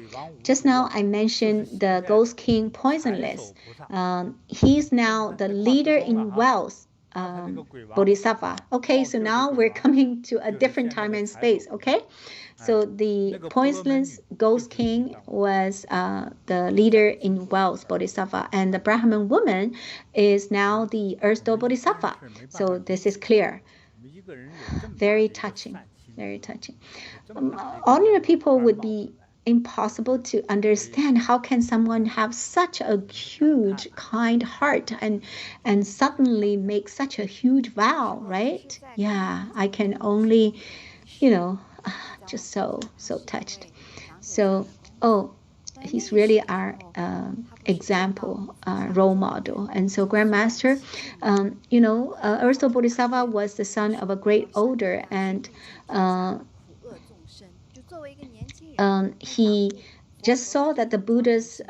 just now I mentioned the Ghost King Poisonless. He's now the leader in wealth, Bodhisattva. Okay, so now we're coming to a different time and space, okay? So the Poisonless Ghost King was the leader in wealth, Bodhisattva, and the Brahman woman is now the Earth Store Bodhisattva. So this is clear. Very touching, very touching. Ordinary people would be impossible to understand. How can someone have such a huge, kind heart and suddenly make such a huge vow, right? Yeah, I can only, just so touched. So, he's really our example, role model. And so Grandmaster, Earth Store Bodhisattva was the son of a great elder, and he just saw that the Buddha's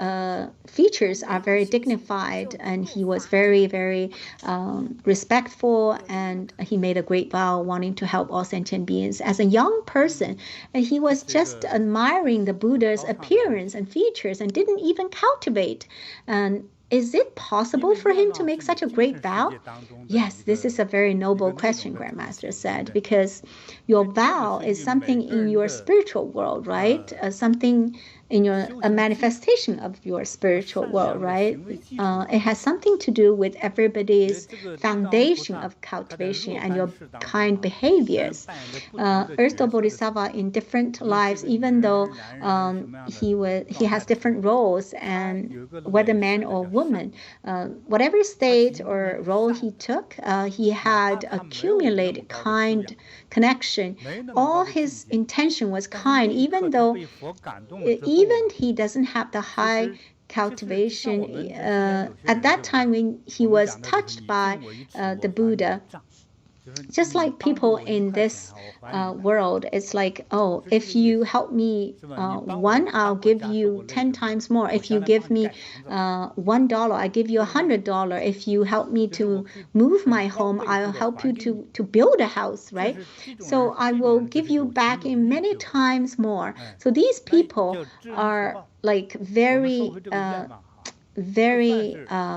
features are very dignified, and he was very, very respectful, and he made a great vow wanting to help all sentient beings. As a young person, and he was just admiring the Buddha's appearance and features and didn't even cultivate. And is it possible for him to make such a great vow? Yes, this is a very noble question, Grandmaster said, because your vow is something in your spiritual world, right? Something a manifestation of your spiritual world, right? It has something to do with everybody's foundation of cultivation and your kind behaviors. Earth Store Bodhisattva in different lives, even though he has different roles, and whether man or woman, whatever state or role he took, he had accumulated kind connection. All his intention was kind, even though even he doesn't have the high cultivation. At that time when he was touched by the Buddha, just like people in this world, it's like, oh, if you help me one, I'll give you 10 times more. If you give me $1, I give you $100. If you help me to move my home, I'll help you to build a house, right? So I will give you back in many times more. So these people are like very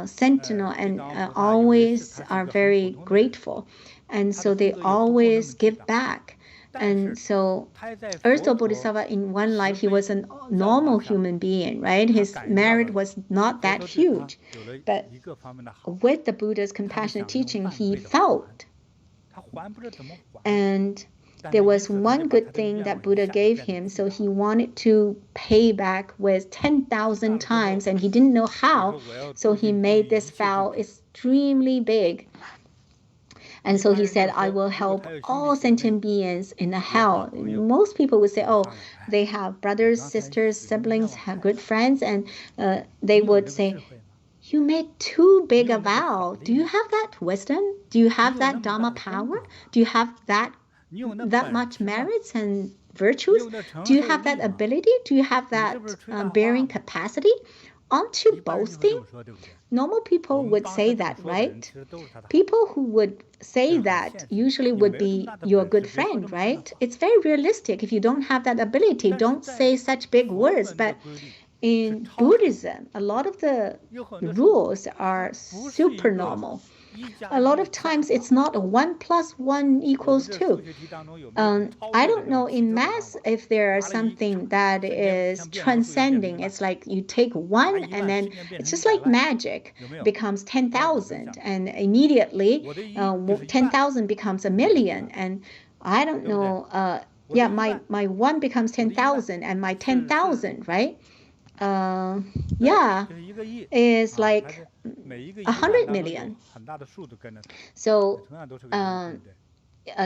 sentinel and always are very grateful. And so they always give back. And so Earth Store Bodhisattva in one life, he was a normal human being, right? His merit was not that huge. But with the Buddha's compassionate teaching, he felt. And there was one good thing that Buddha gave him, so he wanted to pay back with 10,000 times, and he didn't know how. So he made this vow extremely big. And so he said, I will help all sentient beings in the hell. Most people would say, oh, they have brothers, sisters, siblings, have good friends. And they would say, you made too big a vow. Do you have that wisdom? Do you have that Dharma power? Do you have that much merits and virtues? Do you have that ability? Do you have that bearing capacity? Aren't you boasting? Normal people would say that, right? People who would say that usually would be your good friend, right? It's very realistic. If you don't have that ability, don't say such big words. But in Buddhism, a lot of the rules are supernormal. A lot of times it's not 1 + 1 = 2. I don't know in Mass if there is something that is transcending. It's like you take one and then it's just like magic, becomes 10,000, and immediately 10,000 becomes 1,000,000. And I don't know, my one becomes 10,000 and my 10,000, right? Is like 100 million. So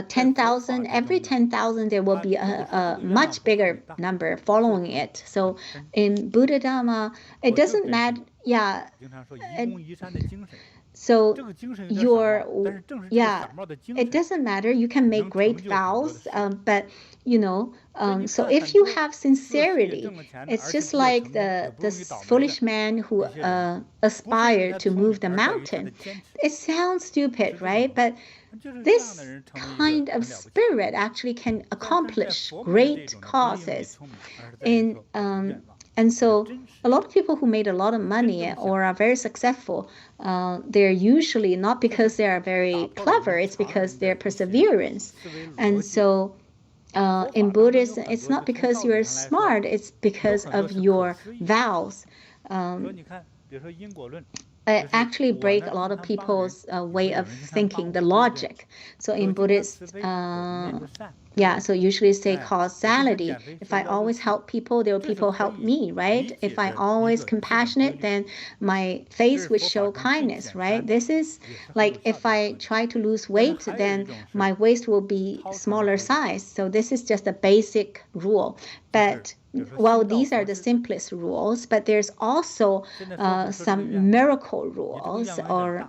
10,000, every 10,000 there will be a much bigger number following it. So in Buddha Dharma, it doesn't matter. So it doesn't matter. You can make great vows, but so if you have sincerity, it's just like this foolish man who aspired to move the mountain. It sounds stupid, right? But this kind of spirit actually can accomplish great causes. And so a lot of people who made a lot of money or are very successful, they're usually not because they are very clever, it's because their perseverance. And so in Buddhism, it's not because you're smart, it's because of your vows. Actually break a lot of people's way of thinking, the logic. So in Buddhist, so usually say causality. If I always help people, there will people help me, right? If I always compassionate, then my face would show kindness, right? This is like if I try to lose weight, then my waist will be smaller size. So this is just a basic rule. But these are the simplest rules, but there's also some miracle rules, or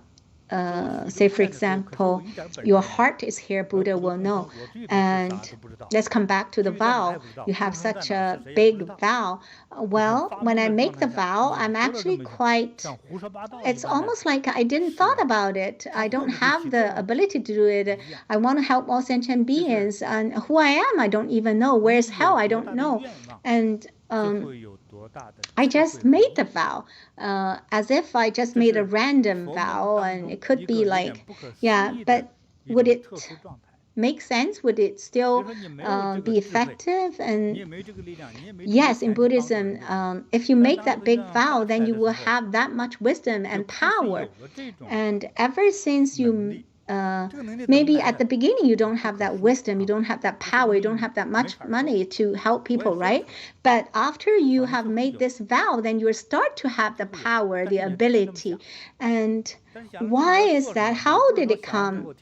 say, for example, your heart is here, Buddha will know. And let's come back to the vow. You have such a big vow. Well, when I make the vow, I'm actually it's almost like I didn't thought about it. I don't have the ability to do it. I want to help all sentient beings. And who I am, I don't even know. Where's hell? I don't know. And I just made the vow, as if I just made a random vow, and it could be like, but would it make sense? Would it still be effective? And yes, in Buddhism, if you make that big vow, then you will have that much wisdom and power. And ever since you maybe at the beginning you don't have that wisdom, you don't have that power, you don't have that much money to help people, right? But after you have made this vow, then you start to have the power, the ability. And why is that? How did it come?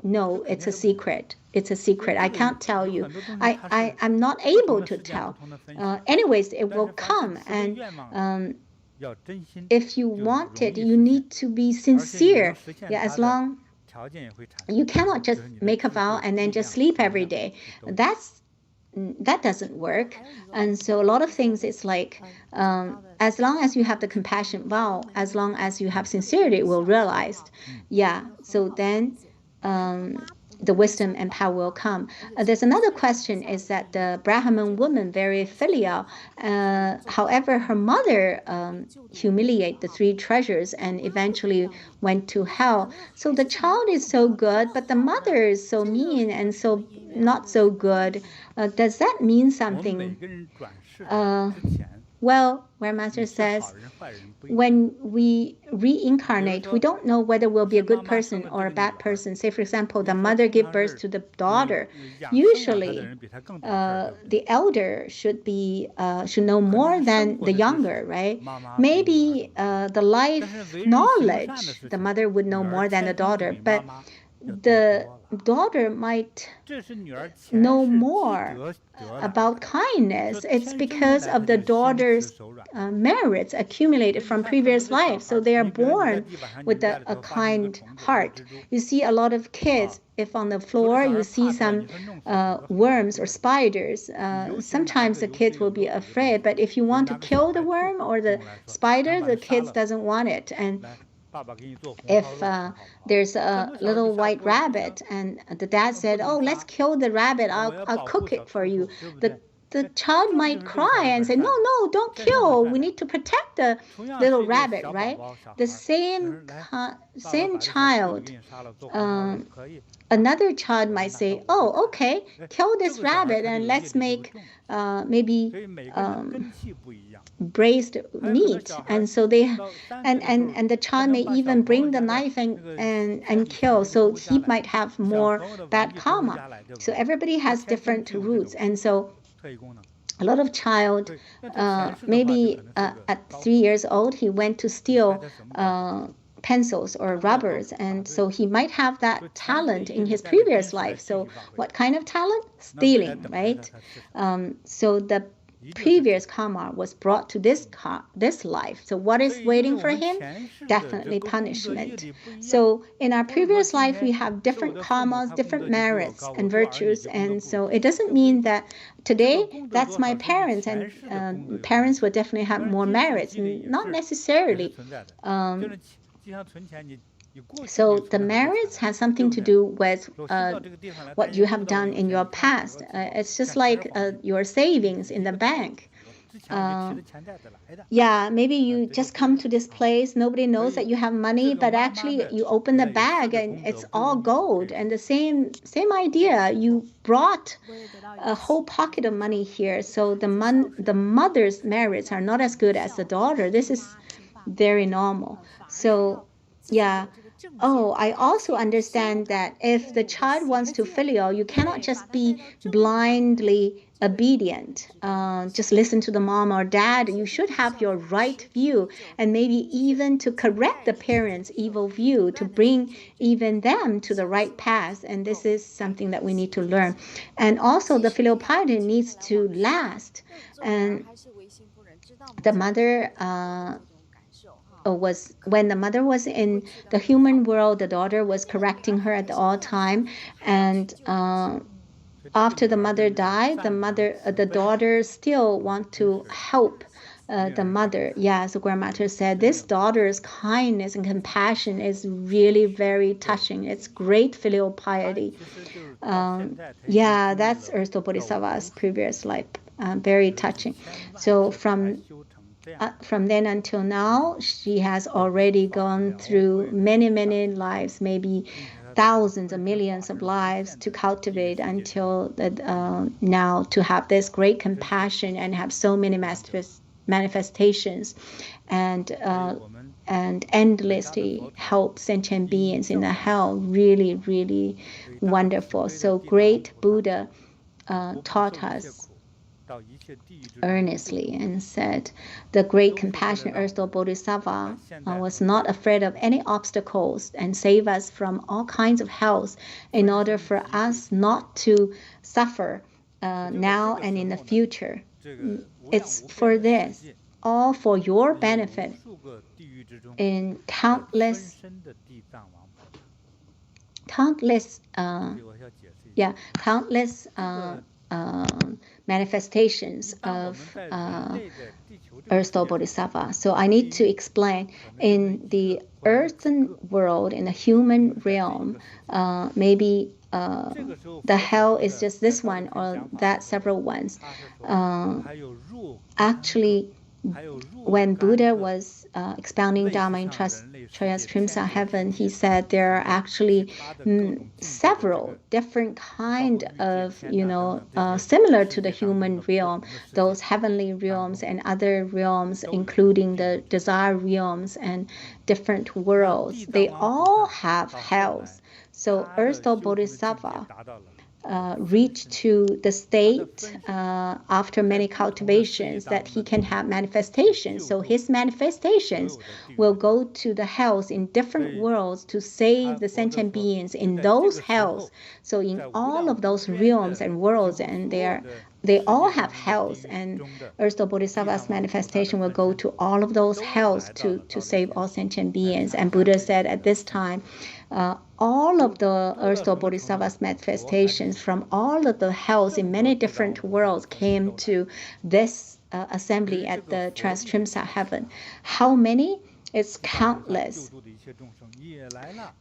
No, it's a secret. It's a secret. I can't tell you. I'm not able to tell. Anyways, it will come. And if you want it, you need to be sincere. Yeah, as long you cannot just make a vow and then just sleep every day. That doesn't work. And so a lot of things, it's like as long as you have the compassion vow, as long as you have sincerity, it will realize. Yeah, so then the wisdom and power will come. There's another question, is that the Brahman woman, very filial. However, her mother humiliated the 3 treasures and eventually went to hell. So the child is so good, but the mother is so mean and so not so good. Does that mean something? Well, Grandmaster says, when we reincarnate, we don't know whether we'll be a good person or a bad person. Say, for example, the mother gave birth to the daughter. Usually, the elder should know more than the younger, right? Maybe the life knowledge, the mother would know more than the daughter, but the daughter might know more about kindness. It's because of the daughter's merits accumulated from previous life. So they are born with a kind heart. You see a lot of kids, if on the floor you see some worms or spiders, sometimes the kids will be afraid. But if you want to kill the worm or the spider, the kids doesn't want it. And if there's a little white rabbit and the dad said, oh, let's kill the rabbit, I'll cook it for you, the child might cry and say, no, don't kill, we need to protect the little rabbit, right? The same child, another child might say, oh, okay, kill this rabbit and let's make maybe braised meat. And so they and the child may even bring the knife and kill, so he might have more bad karma. So everybody has different roots. And so a lot of child, maybe at 3 years old, he went to steal pencils or rubbers, and so he might have that talent in his previous life. So what kind of talent? Stealing, right? So the previous karma was brought to this life. So what is waiting for him? Definitely punishment. So in our previous life, we have different karmas, different merits and virtues. And so it doesn't mean that today, that's my parents, and parents will definitely have more merits. Not necessarily. So the merits has something to do with what you have done in your past. It's just like your savings in the bank. Yeah, maybe you just come to this place, nobody knows that you have money, but actually you open the bag and it's all gold. And the same idea, you brought a whole pocket of money here. So the mother's merits are not as good as the daughter. This is very normal. So yeah. Oh, I also understand that if the child wants to filial, you cannot just be blindly obedient. Just listen to the mom or dad. You should have your right view, and maybe even to correct the parents' evil view, to bring even them to the right path. And this is something that we need to learn. And also the filial piety needs to last. And the mother when the mother was in the human world, the daughter was correcting her at all time. And after the mother died, the daughter still want to help the mother. Yeah, so Grandmaster said this daughter's kindness and compassion is really very touching. It's great filial piety. Yeah, that's Earth Store Bodhisattva's previous life. Very touching. So from then until now, she has already gone through many lives, maybe thousands of millions of lives to cultivate until now to have this great compassion and have so many manifestations and endlessly help sentient beings in the hell. Really, really wonderful. So great Buddha taught us earnestly and said, the great compassionate Earth Store Bodhisattva was not afraid of any obstacles and saved us from all kinds of hells in order for us not to suffer now and in the future. It's for this, all for your benefit. In countless manifestations of Earth Store Bodhisattva. So I need to explain, in the earthen world, in the human realm, maybe the hell is just this one or that several ones. Actually, when Buddha was expounding Dharma in Trayastrimsa Heaven, he said there are actually several different kind of, similar to the human realm, those heavenly realms and other realms, including the desire realms and different worlds. They all have hells. So Earth Store Bodhisattva reach to the state after many cultivations that he can have manifestations. So his manifestations will go to the hells in different worlds to save the sentient beings in those hells. So in all of those realms and worlds, and they all have hells, and Earth Store Bodhisattva's manifestation will go to all of those hells to save all sentient beings. And Buddha said at this time, all of the Earth Store Bodhisattva's manifestations from all of the hells in many different worlds came to this assembly at the Trayastrimsa Heaven. How many? It's countless.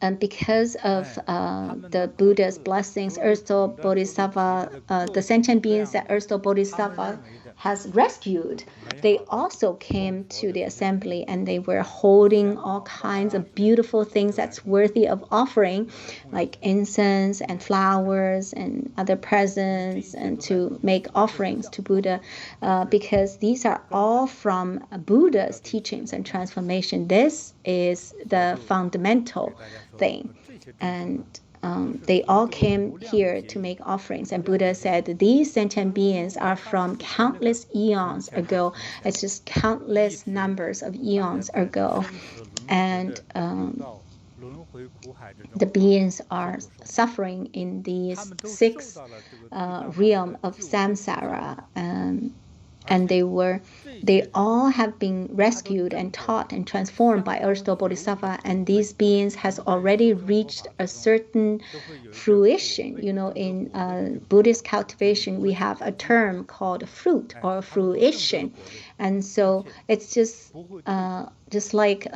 And because of the Buddha's blessings, Earth Store Bodhisattva, the sentient beings that Earth Store Bodhisattva has rescued, they also came to the assembly, and they were holding all kinds of beautiful things that's worthy of offering, like incense and flowers and other presents, and to make offerings to Buddha, because these are all from Buddha's teachings and transformation. This is the fundamental thing. And they all came here to make offerings. And Buddha said these sentient beings are from countless eons ago. It's just countless numbers of eons ago. And the beings are suffering in these 6 realms of samsara. And they all have been rescued and taught and transformed by Earth Store Bodhisattva, and these beings has already reached a certain fruition. In Buddhist cultivation, we have a term called fruit or fruition, and so it's just like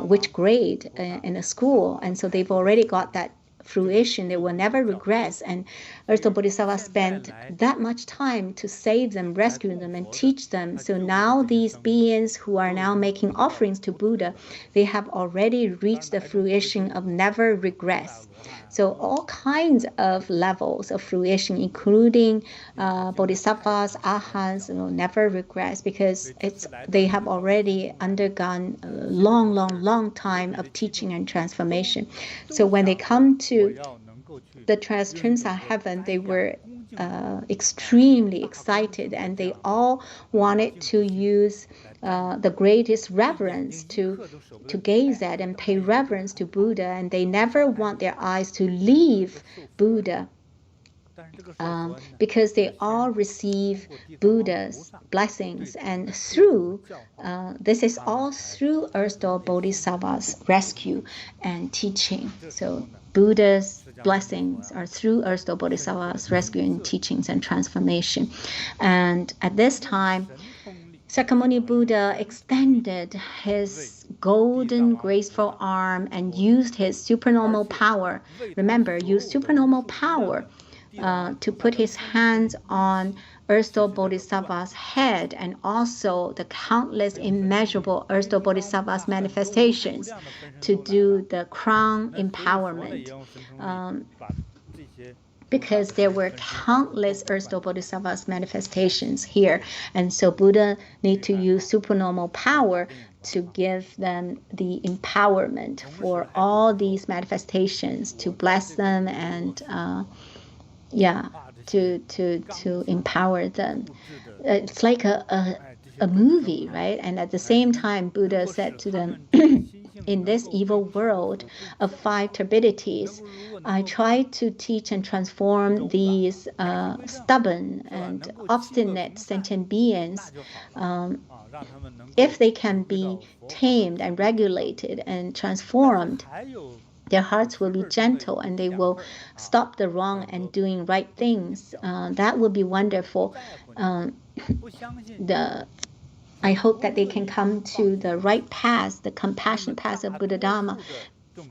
which grade in a school, and so they've already got that fruition. They will never regress. And Earth Store Bodhisattva spent that much time to save them, rescue them, and teach them. So now these beings who are now making offerings to Buddha, they have already reached the fruition of never regress. So all kinds of levels of fruition, including bodhisattvas, arhats, never regress, because they have already undergone a long time of teaching and transformation. So when they come to the Trayastrimsa Heaven, they were extremely excited, and they all wanted to use the greatest reverence to gaze at and pay reverence to Buddha, and they never want their eyes to leave Buddha, because they all receive Buddha's blessings, and through this is all through Earth Store Bodhisattva's rescue and teaching. So Buddha's blessings are through Earth Store Bodhisattva's rescue and teachings and transformation. And at this time, Shakyamuni Buddha extended his golden, graceful arm and used his supernormal power. Remember, use supernormal power to put his hands on Earth Store Bodhisattva's head, and also the countless immeasurable Earth Store Bodhisattva's manifestations to do the crown empowerment. Because there were countless Earth Store Bodhisattva's manifestations here. And so Buddha need to use supernormal power to give them the empowerment for all these manifestations, to bless them and to empower them. It's like a movie, right? And at the same time, Buddha said to them, in this evil world of 5 turbidities, I try to teach and transform these stubborn and obstinate sentient beings. If they can be tamed and regulated and transformed, their hearts will be gentle and they will stop the wrong and doing right things. That would be wonderful. I hope that they can come to the right path, the compassion path of Buddha Dharma.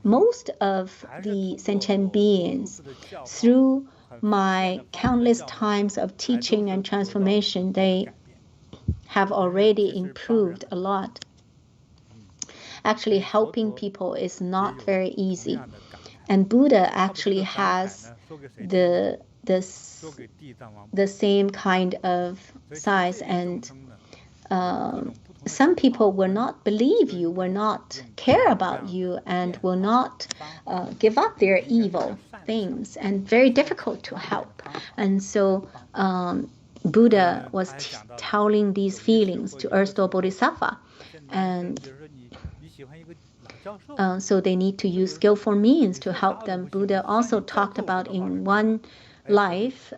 Most of the sentient beings, through my countless times of teaching and transformation, they have already improved a lot. Actually, helping people is not very easy. And Buddha actually has the same kind of size, and some people will not believe you, will not care about you, and will not give up their evil things, and very difficult to help. And so Buddha was telling these feelings to Earth Store Bodhisattva, and so they need to use skillful means to help them. Buddha also talked about in one life,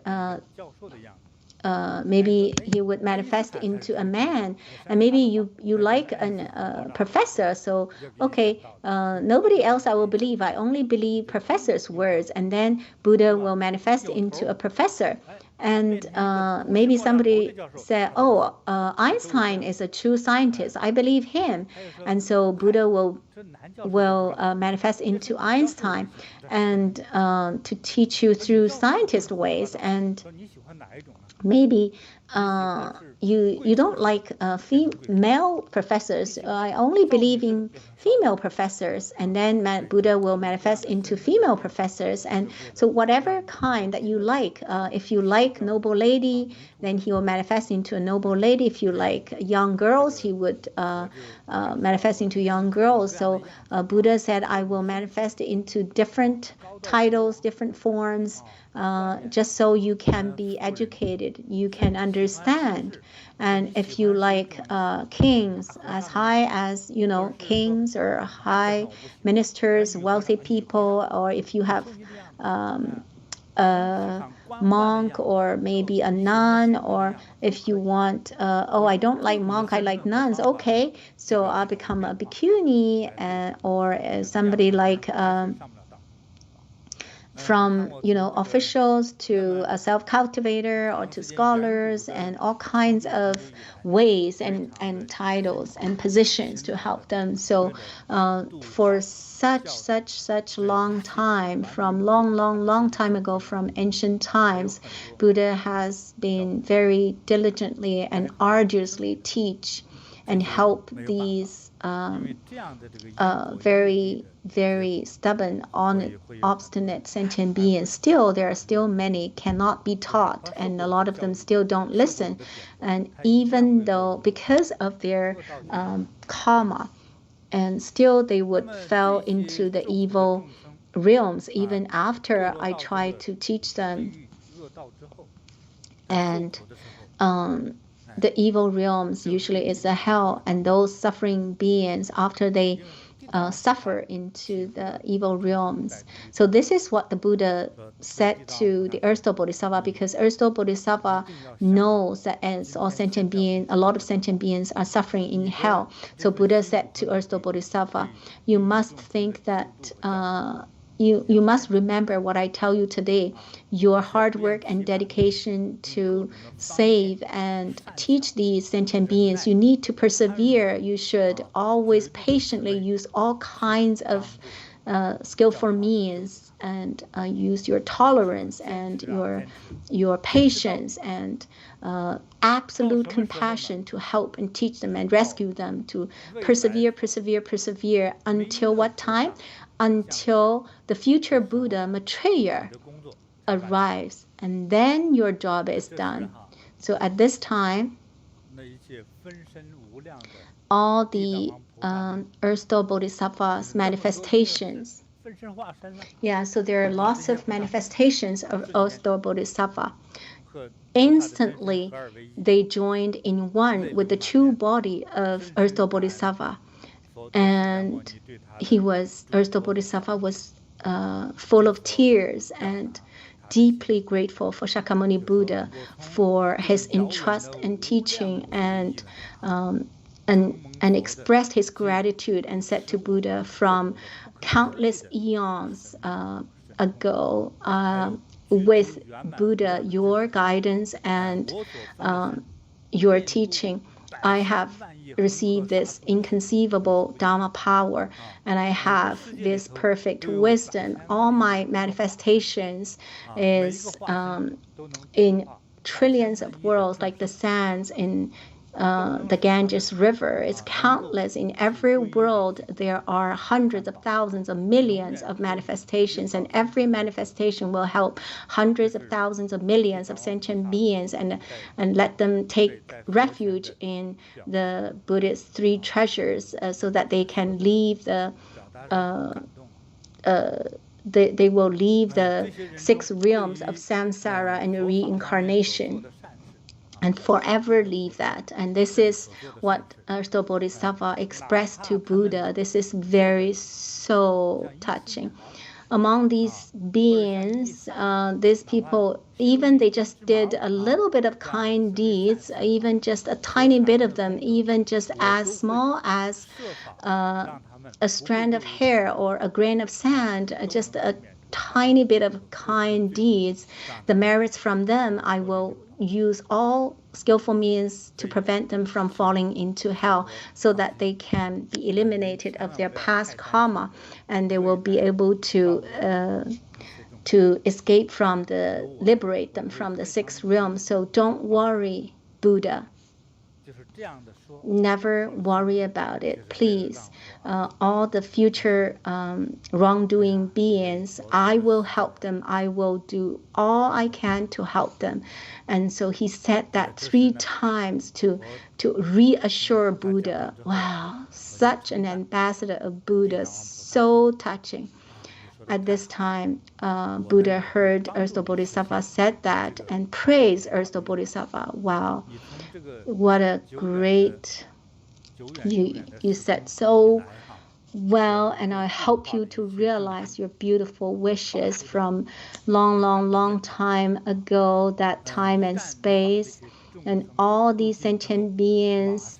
maybe he would manifest into a man, and maybe you like a professor, so okay, nobody else I will believe, I only believe professor's words, and then Buddha will manifest into a professor. And maybe somebody said, oh, Einstein is a true scientist, I believe him, and so Buddha will manifest into Einstein and to teach you through scientist ways. And maybe you don't like female professors. I only believe in female professors, and then Buddha will manifest into female professors. And so whatever kind that you like, if you like noble lady, then he will manifest into a noble lady. If you like young girls, he would manifest into young girls. So Buddha said, I will manifest into different titles, different forms, just so you can be educated, you can understand. And if you like kings, as high as, kings or high ministers, wealthy people, or if you have a monk or maybe a nun, or if you want, oh, I don't like monk, I like nuns, okay, so I'll become a bhikkhuni, or somebody like from officials to a self-cultivator or to scholars, and all kinds of ways and titles and positions to help them. So for such long time, from long time ago, from ancient times, Buddha has been very diligently and arduously teach and help these very stubborn, obstinate sentient beings. Still, there are still many cannot be taught, and a lot of them still don't listen. And even though, because of their karma, and still they would fall into the evil realms even after I try to teach them. And the evil realms usually is a hell, and those suffering beings, after they suffer into the evil realms. So this is what the Buddha said to the Earth Store Bodhisattva, because Earth Store Bodhisattva knows that as all sentient beings, a lot of sentient beings are suffering in hell. So Buddha said to Earth Store Bodhisattva, you must think that you must remember what I tell you today. Your hard work and dedication to save and teach these sentient beings, you need to persevere. You should always patiently use all kinds of skillful means, and use your tolerance and your patience and absolute compassion to help and teach them and rescue them, to persevere until what time? Until the future Buddha Maitreya arrives, and then your job is done. So at this time, all the Earth Store Bodhisattva's manifestations. Yeah, so there are lots of manifestations of Earth Store Bodhisattva. Instantly, they joined in one with the true body of Earth Store Bodhisattva. And Earth Store Bodhisattva was full of tears and deeply grateful for Shakyamuni Buddha for his entrust and teaching, and expressed his gratitude and said to Buddha, from countless eons ago, with Buddha, your guidance and your teaching, I have received this inconceivable Dharma power, and I have this perfect wisdom. All my manifestations is in trillions of worlds, like the sands in the Ganges River. It's countless. In every world, there are hundreds of thousands of millions of manifestations, and every manifestation will help hundreds of thousands of millions of sentient beings, and let them take refuge in the Buddhist three treasures, so that they can leave the they will leave the six realms of samsara and reincarnation, and forever leave that. And this is what Earth Store Bodhisattva expressed to Buddha. This is very so touching. Among these beings, these people, even they just did a little bit of kind deeds, even just a tiny bit of them, even just as small as a strand of hair or a grain of sand, just a tiny bit of kind deeds, the merits from them, I will use all skillful means to prevent them from falling into hell, so that they can be eliminated of their past karma, and they will be able to escape from liberate them from the sixth realm. So don't worry, Buddha. Never worry about it, please. All the future wrongdoing beings, I will help them. I will do all I can to help them. And so he said that 3 times to reassure Buddha. Wow, such an ambassador of Buddha, so touching. At this time, Buddha heard Earth Store Bodhisattva said that and praised Earth Store Bodhisattva. Wow, what a great, you said so well, and I help you to realize your beautiful wishes from long time ago, that time and space, and all these sentient beings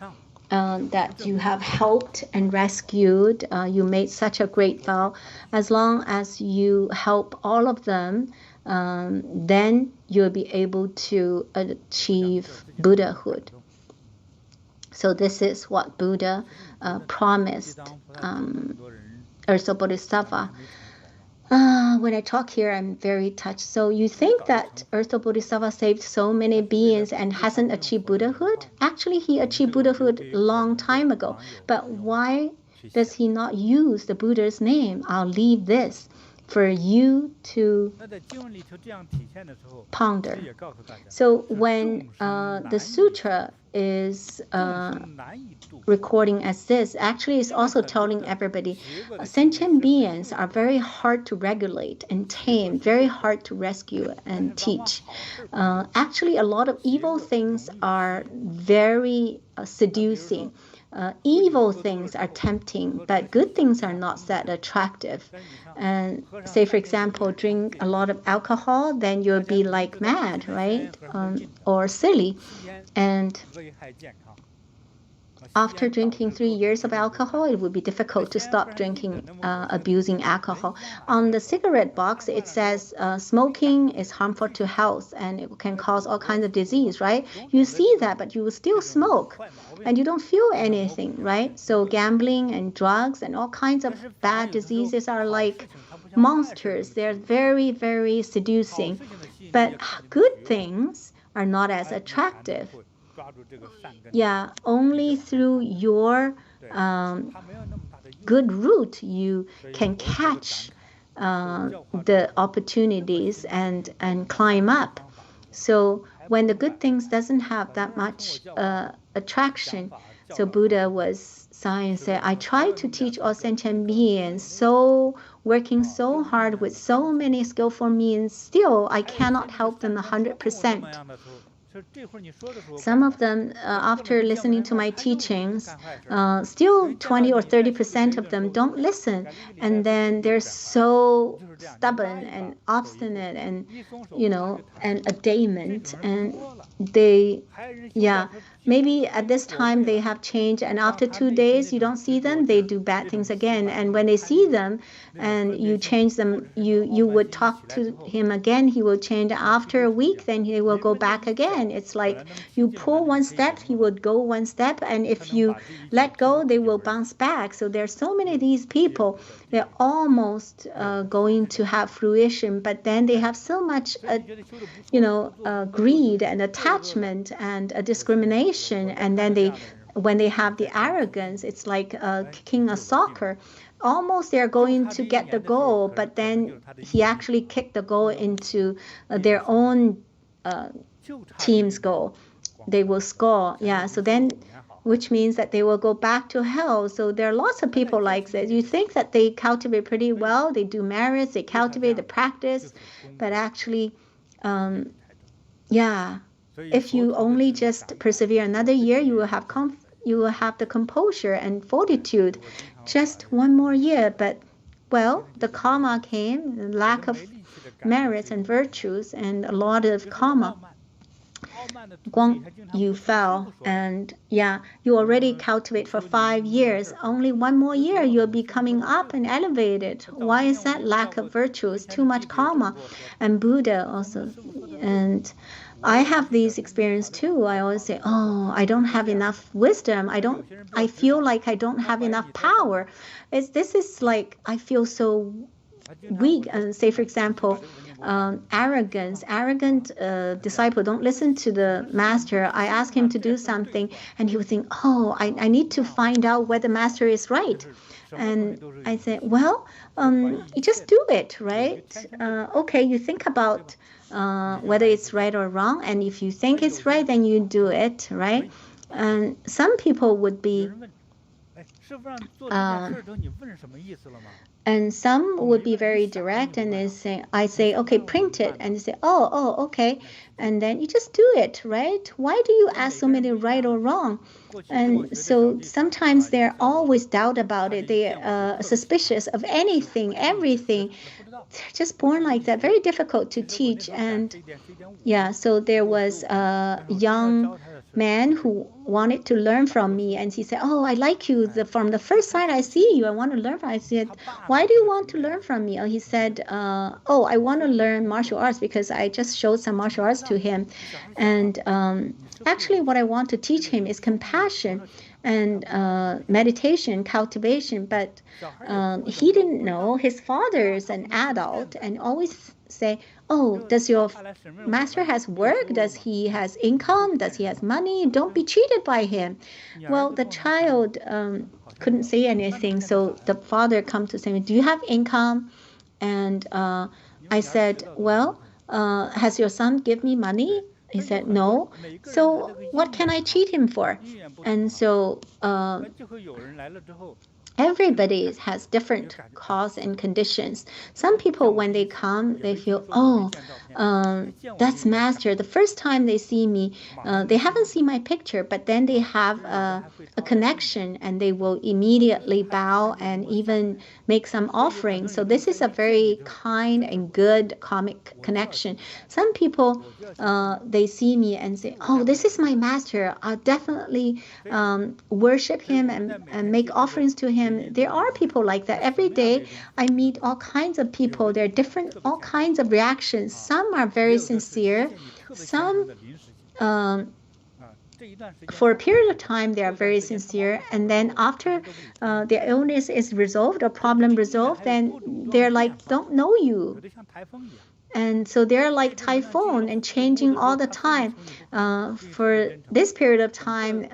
that you have helped and rescued. You made such a great vow. As long as you help all of them, then you'll be able to achieve Buddhahood. So this is what Buddha promised Earth Store Bodhisattva. When I talk here, I'm very touched. So you think that Earth Store Bodhisattva saved so many beings and hasn't achieved Buddhahood? Actually, he achieved Buddhahood a long time ago. But why does he not use the Buddha's name? I'll leave this for you to ponder. So when the sutra is recording as this, actually it's also telling everybody sentient beings are very hard to regulate and tame, very hard to rescue and teach. Actually, a lot of evil things are very seducing. Evil things are tempting, but good things are not that attractive. And say, for example, drink a lot of alcohol, then you'll be like mad, right? Or silly. And after drinking 3 years of alcohol, it would be difficult to stop drinking, abusing alcohol. On the cigarette box, it says smoking is harmful to health and it can cause all kinds of disease, right? You see that, but you will still smoke and you don't feel anything, right? So gambling and drugs and all kinds of bad diseases are like monsters. They're very, very seducing. But good things are not as attractive. Yeah, only through your good route you can catch the opportunities and climb up. So when the good things doesn't have that much attraction, so Buddha was saying, I try to teach all sentient beings, so working so hard with so many skillful means, still I cannot help them 100%. Some of them, after listening to my teachings, still 20 or 30% of them don't listen. And then they're so stubborn and obstinate and, and adamant. And they, maybe at this time they have changed. And after 2 days, you don't see them, they do bad things again. And when they see them and you change them, you would talk to him again, he will change. After a week, then he will go back again. It's like you pull one step, he would go one step, and if you let go, they will bounce back. So there's so many of these people, they're almost going to have fruition, but then they have so much, greed and attachment and discrimination, and then when they have the arrogance, it's like kicking a soccer. Almost they're going to get the goal, but then he actually kicked the goal into their own team's goal. They will score. Yeah, so then, which means that they will go back to hell. So there are lots of people like that. You think that they cultivate pretty well, they do merits, they cultivate the practice, but actually, if you only just persevere another year, you will have the composure and fortitude. Just one more year, but the karma came, lack of merits and virtues, and a lot of karma. You fell, and you already cultivate for 5 years. Only one more year, you'll be coming up and elevated. Why is that? Lack of virtues, too much karma. And Buddha also, and I have these experience too. I always say, I don't have enough wisdom. I feel like I don't have enough power. This is like, I feel so weak. And say, for example, arrogant disciple don't listen to the master. I ask him to do something and he would think, I need to find out whether the master is right. And I say, you just do it, right? Okay, you think about whether it's right or wrong, and if you think it's right, then you do it, right? And some people would be and some would be very direct, and I say, okay, print it, and they say, okay, and then you just do it, right? Why do you ask so many right or wrong? And so sometimes they're always doubt about it. They are suspicious of anything, everything. They're just born like that. Very difficult to teach. And so there was a young man who wanted to learn from me, and he said, I like you from the first sight I see you. I want to learn from you. I said, why do you want to learn from me? He said, I want to learn martial arts because I just showed some martial arts to him, and actually what I want to teach him is compassion and meditation, cultivation. But he didn't know. His father is an adult and always say, does your master has work? Does he has income? Does he has money? Don't be cheated by him. Well, the child couldn't say anything. So the father come to say, do you have income? And I said, has your son give me money? He said, no. So what can I cheat him for? And so everybody has different cause and conditions. Some people, when they come, they feel, oh, that's Master. The first time they see me, they haven't seen my picture, but then they have a connection and they will immediately bow and even make some offerings. So this is a very kind and good karmic connection. Some people, they see me and say, oh, this is my Master. I'll definitely worship him and make offerings to him. There are people like that. Every day I meet all kinds of people. There are different, all kinds of reactions. Some are very sincere. Some, for a period of time, they are very sincere. And then after their illness is resolved or problem resolved, then they're like, don't know you. And so they're like typhoon and changing all the time. For this period of time,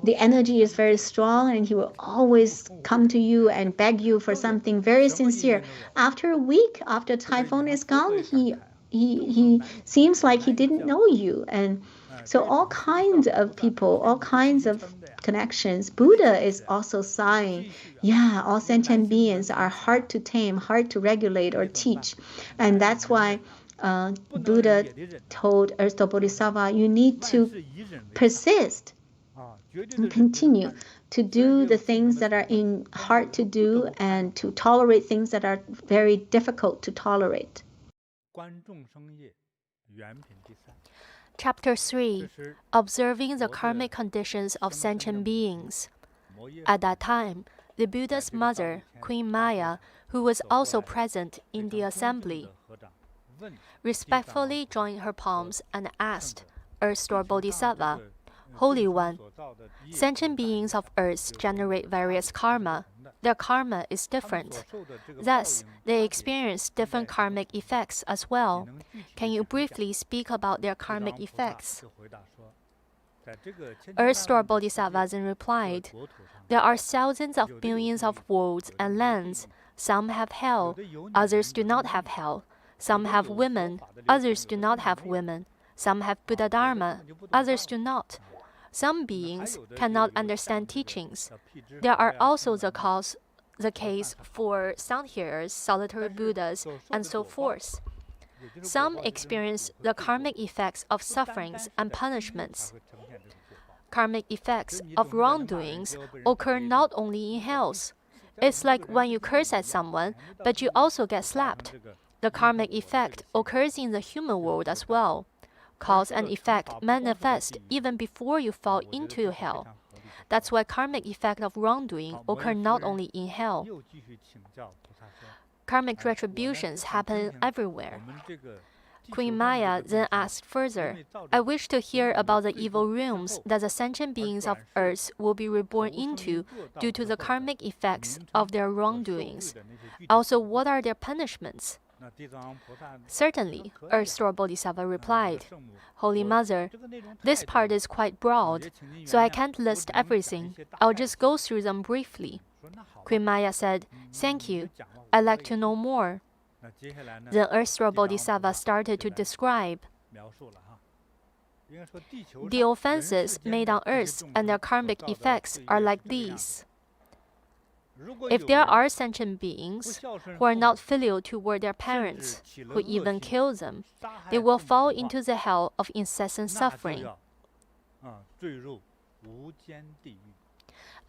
the energy is very strong and he will always come to you and beg you for something very sincere. After a week, after typhoon is gone, he seems like he didn't know you. And so all kinds of people, all kinds of connections. Buddha is also saying, yeah, all sentient beings are hard to tame, hard to regulate or teach. And that's why Buddha told Earth Store Bodhisattva, you need to persist and continue to do the things that are hard to do and to tolerate things that are very difficult to tolerate. Chapter 3. Observing the karmic conditions of sentient beings. At that time, the Buddha's mother, Queen Maya, who was also present in the assembly, respectfully joined her palms and asked Earth Store Bodhisattva, Holy One, sentient beings of earth generate various karma. Their karma is different. Thus, they experience different karmic effects as well. Can you briefly speak about their karmic effects? Earth Store Bodhisattva then replied, there are thousands of millions of worlds and lands. Some have hell, others do not have hell. Some have women, others do not have women. Some have Buddha Dharma, others do not. Some beings cannot understand teachings. There are also the case for sound hearers, solitary Buddhas, and so forth. Some experience the karmic effects of sufferings and punishments. Karmic effects of wrongdoings occur not only in hells. It's like when you curse at someone, but you also get slapped. The karmic effect occurs in the human world as well. Cause and effect manifest even before you fall into hell. That's why karmic effect of wrongdoing occur not only in hell. Karmic retributions happen everywhere. Queen Maya then asked further, I wish to hear about the evil realms that the sentient beings of earth will be reborn into due to the karmic effects of their wrongdoings. Also, what are their punishments? Certainly, Earth Store Bodhisattva replied, Holy Mother, this part is quite broad, so I can't list everything. I'll just go through them briefly. Queen Maya said, Thank you. I'd like to know more. Then Earth Store Bodhisattva started to describe. The offenses made on earth and their karmic effects are like these. If there are sentient beings who are not filial toward their parents, who even kill them, they will fall into the hell of incessant suffering.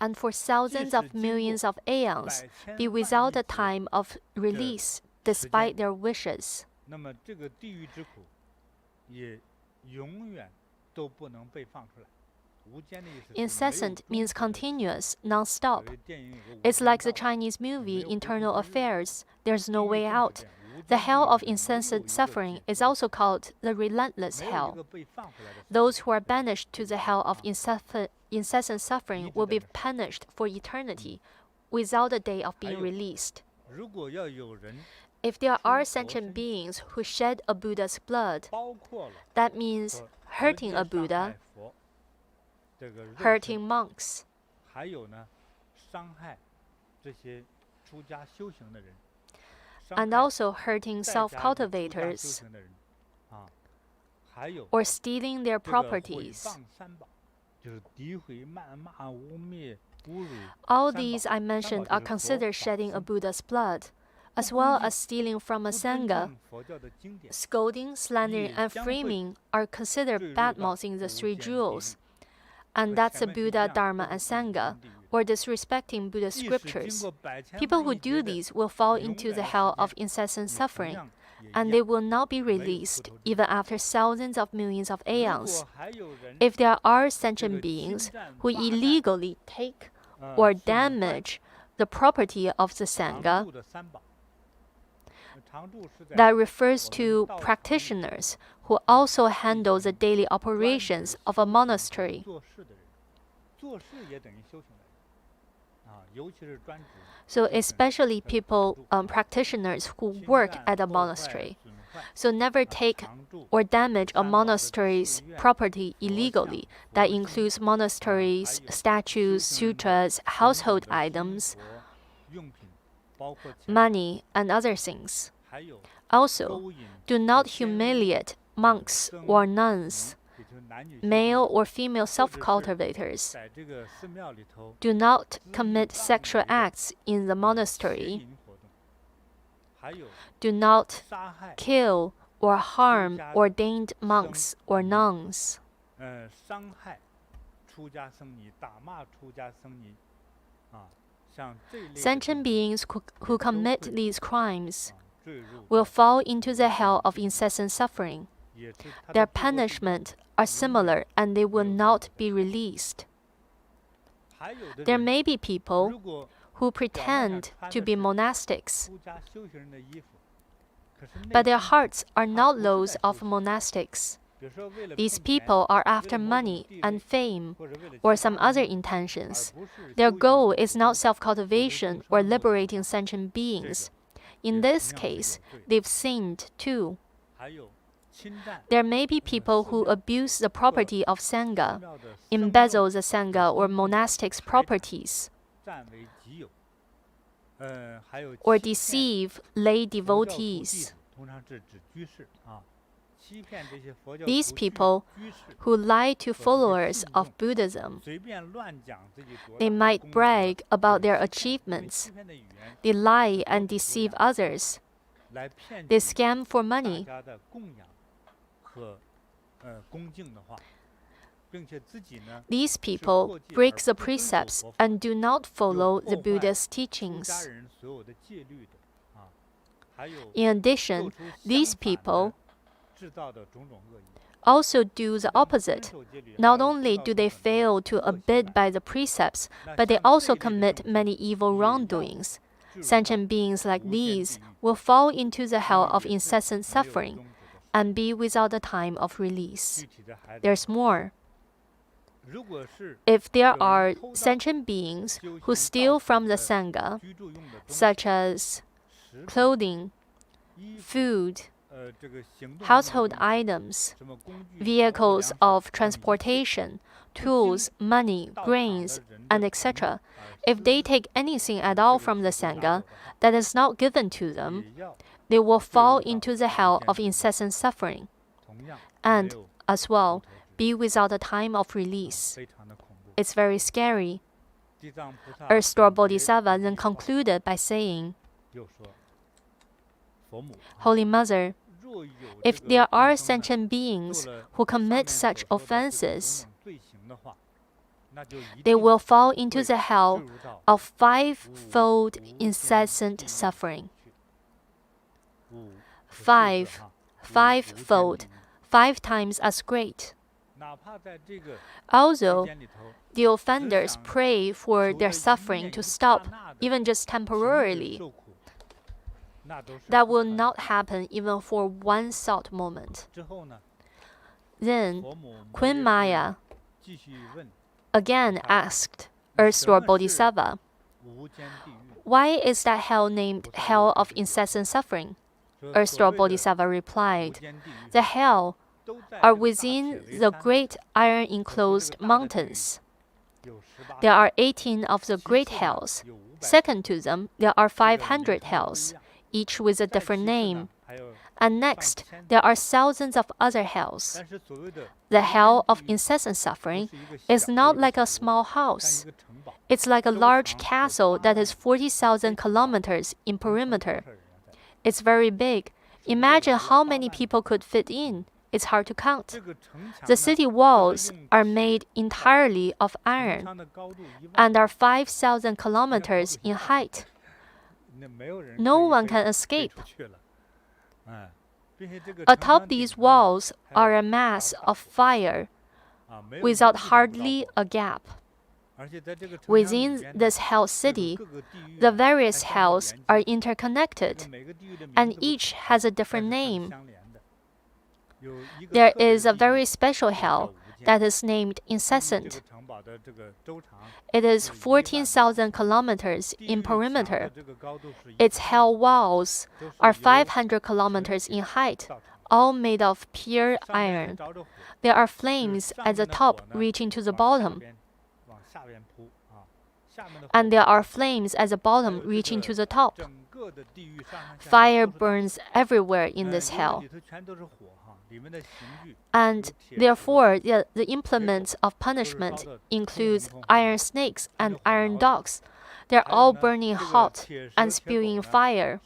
And for thousands of millions of aeons, be without a time of release despite their wishes. Incessant means continuous, non-stop. It's like the Chinese movie Internal Affairs, There's No Way Out. The hell of incessant suffering is also called the relentless hell. Those who are banished to the hell of incessant suffering will be punished for eternity, without a day of being released. If there are sentient beings who shed a Buddha's blood, that means hurting a Buddha, hurting monks, and also hurting self-cultivators, or stealing their properties, All these I mentioned are considered shedding a Buddha's blood, as well as stealing from a Sangha. Scolding, slandering, and framing are considered bad-mouthing the three jewels, and that's a Buddha, Dharma, and Sangha, or disrespecting Buddha's scriptures. People who do these will fall into the hell of incessant suffering, and they will not be released even after thousands of millions of aeons. If there are sentient beings who illegally take or damage the property of the Sangha, that refers to practitioners who also handle the daily operations of a monastery. So especially people, practitioners who work at a monastery. So never take or damage a monastery's property illegally. That includes monasteries, statues, sutras, household items, money, and other things. Also, do not humiliate monks or nuns, male or female self-cultivators. Do not commit sexual acts in the monastery. Do not kill or harm ordained monks or nuns. Sentient beings who commit these crimes will fall into the hell of incessant suffering. Their punishment are similar and they will not be released. There may be people who pretend to be monastics, but their hearts are not those of monastics. These people are after money and fame or some other intentions. Their goal is not self-cultivation or liberating sentient beings. In this case, they've sinned too. There may be people who abuse the property of Sangha, embezzle the Sangha or monastic's properties, or deceive lay devotees. These people who lie to followers of Buddhism, they might brag about their achievements. They lie and deceive others. They scam for money. These people break the precepts and do not follow the Buddha's teachings. In addition, these people also do the opposite. Not only do they fail to abide by the precepts, but they also commit many evil wrongdoings. Sentient beings like these will fall into the hell of incessant suffering and be without the time of release. There's more. If there are sentient beings who steal from the Sangha, such as clothing, food, household items, vehicles of transportation, tools, money, grains, and etc., if they take anything at all from the Sangha that is not given to them, they will fall into the hell of incessant suffering, and, as well, be without a time of release. It's very scary. Earth Store Bodhisattva then concluded by saying, Holy Mother, if there are sentient beings who commit such offenses, they will fall into the hell of fivefold incessant suffering. Fivefold, 5 times as great. Although the offenders pray for their suffering to stop, even just temporarily, that will not happen even for one thought moment. Then, Queen Maya again asked Earth Store Bodhisattva, why is that hell named Hell of Incessant Suffering? Earth Store Bodhisattva replied, the hell are within the great iron-enclosed mountains. There are 18 of the great hells. Second to them, there are 500 hells, each with a different name. And next, there are thousands of other hells. The hell of incessant suffering is not like a small house. It's like a large castle that is 40,000 kilometers in perimeter. It's very big. Imagine how many people could fit in. It's hard to count. The city walls are made entirely of iron and are 5,000 kilometers in height. No one can escape. Atop these walls are a mass of fire without hardly a gap. Within this hell city, the various hells are interconnected, and each has a different name. There is a very special hell that is named Incessant. It is 14,000 kilometers in perimeter. Its hell walls are 500 kilometers in height, all made of pure iron. There are flames at the top reaching to the bottom, and there are flames at the bottom reaching to the top. Fire burns everywhere in this hell. And therefore, the implements of punishment includes iron snakes and iron dogs. They're all burning hot and spewing fire.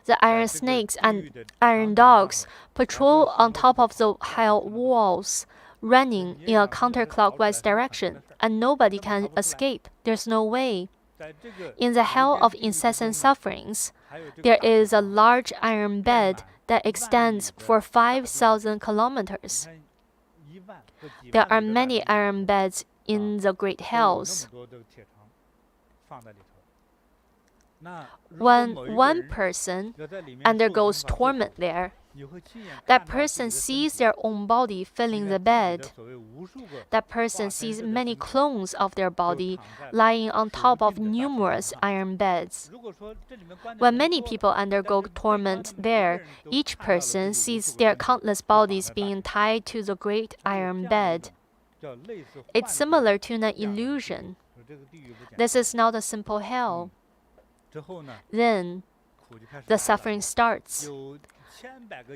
The iron snakes and iron dogs patrol on top of the hell walls, running in a counterclockwise direction, and nobody can escape. There's no way. In the hell of incessant sufferings, there is a large iron bed that extends for 5,000 kilometers. There are many iron beds in the great hells. When one person undergoes torment there, that person sees their own body filling the bed. That person sees many clones of their body lying on top of numerous iron beds. When many people undergo torment there, each person sees their countless bodies being tied to the great iron bed. It's similar to an illusion. This is not a simple hell. Then the suffering starts.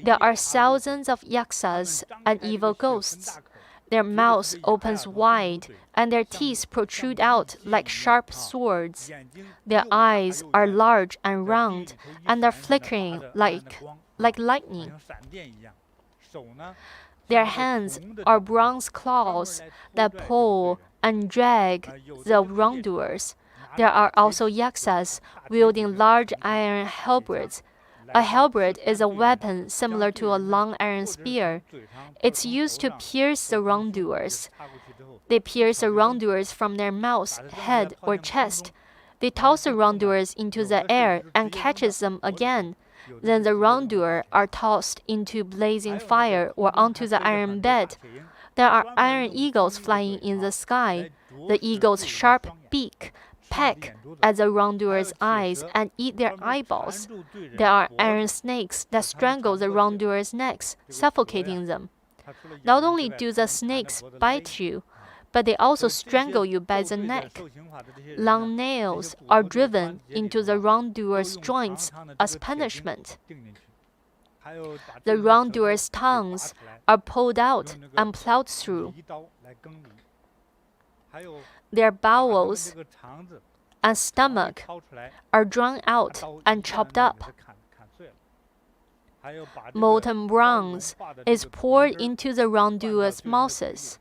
There are thousands of yaksas and evil ghosts. Their mouths opens wide, and their teeth protrude out like sharp swords. Their eyes are large and round, and are flickering like lightning. Their hands are bronze claws that pull and drag the wrongdoers. There are also yaksas wielding large iron halberds. A halberd is a weapon similar to a long iron spear. It's used to pierce the wrongdoers. They pierce the wrongdoers from their mouth, head, or chest. They toss the wrongdoers into the air and catches them again. Then the wrongdoers are tossed into blazing fire or onto the iron bed. There are iron eagles flying in the sky. The eagle's sharp beak peck at the wrongdoers' eyes and eat their eyeballs. There are iron snakes that strangle the wrongdoers' necks, suffocating them. Not only do the snakes bite you, but they also strangle you by the neck. Long nails are driven into the wrongdoers' joints as punishment. The wrongdoers' tongues are pulled out and plowed through. Their bowels and stomach are drawn out and chopped up. Molten bronze is poured into the wrongdoers' mouths.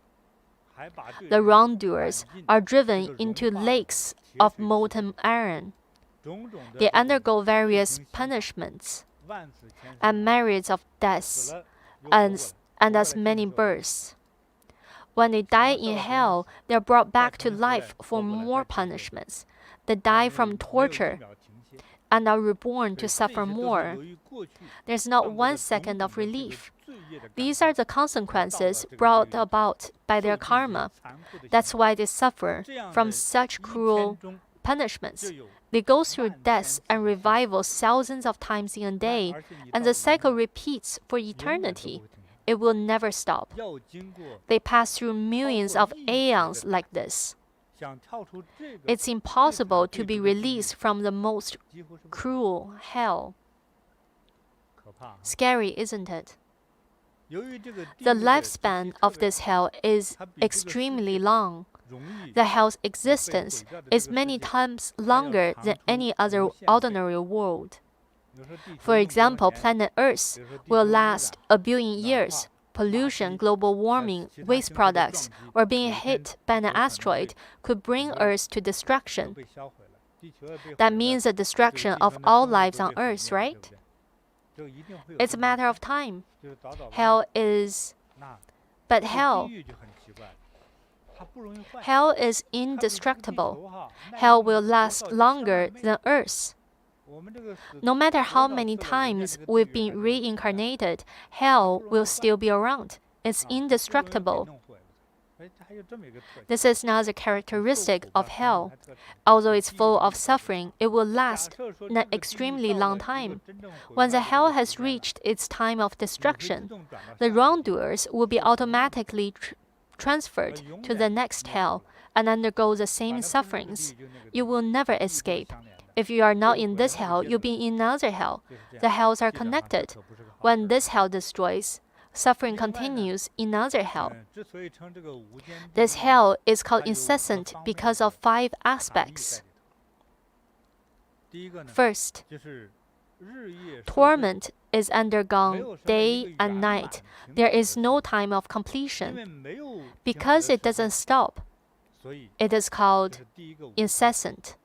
The wrongdoers are driven into lakes of molten iron. They undergo various punishments and myriads of deaths and as many births. When they die in hell, they are brought back to life for more punishments. They die from torture and are reborn to suffer more. There's not 1 second of relief. These are the consequences brought about by their karma. That's why they suffer from such cruel punishments. They go through deaths and revivals thousands of times in a day, and the cycle repeats for eternity. It will never stop. They pass through millions of aeons like this. It's impossible to be released from the most cruel hell. Scary, isn't it? The lifespan of this hell is extremely long. The hell's existence is many times longer than any other ordinary world. For example, planet Earth will last 1 billion years. Pollution, global warming, waste products, or being hit by an asteroid could bring Earth to destruction. That means the destruction of all lives on Earth, right? It's a matter of time. But hell is indestructible. Hell will last longer than Earth. No matter how many times we've been reincarnated, hell will still be around. It's indestructible. This is not a characteristic of hell. Although it's full of suffering, it will last an extremely long time. When the hell has reached its time of destruction, the wrongdoers will be automatically transferred to the next hell and undergo the same sufferings. You will never escape. If you are not in this hell, you'll be in another hell. The hells are connected. When this hell destroys, suffering continues in another hell. This hell is called incessant because of 5 aspects. First, torment is undergone day and night. There is no time of completion. Because it doesn't stop, it is called incessant.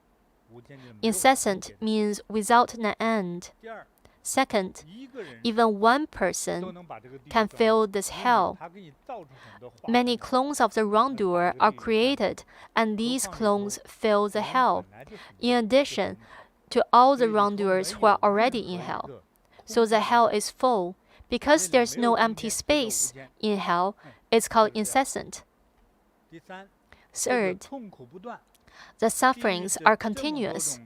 Incessant means without an end. Second, even one person can fill this hell. Many clones of the wrongdoer are created, and these clones fill the hell, in addition to all the wrongdoers who are already in hell. So the hell is full. Because there's no empty space in hell, it's called incessant. Third, the sufferings are continuous.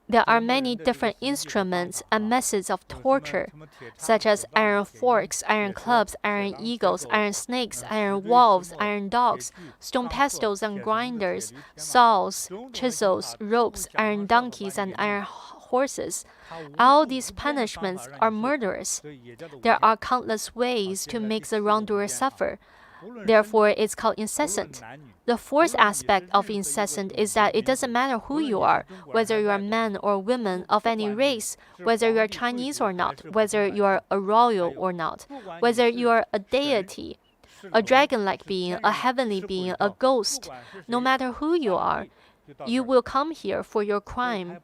There are many different instruments and methods of torture, such as iron forks, iron clubs, iron eagles, iron snakes, iron wolves, iron dogs, stone pestles and grinders, saws, chisels, ropes, iron donkeys, and iron horses. All these punishments are murderous. There are countless ways to make the wrongdoer suffer. Therefore, it's called incessant. The fourth aspect of incessant is that it doesn't matter who you are, whether you are man or woman of any race, whether you are Chinese or not, whether you are a royal or not, whether you are a deity, a dragon-like being, a heavenly being, a ghost. No matter who you are, you will come here for your crime.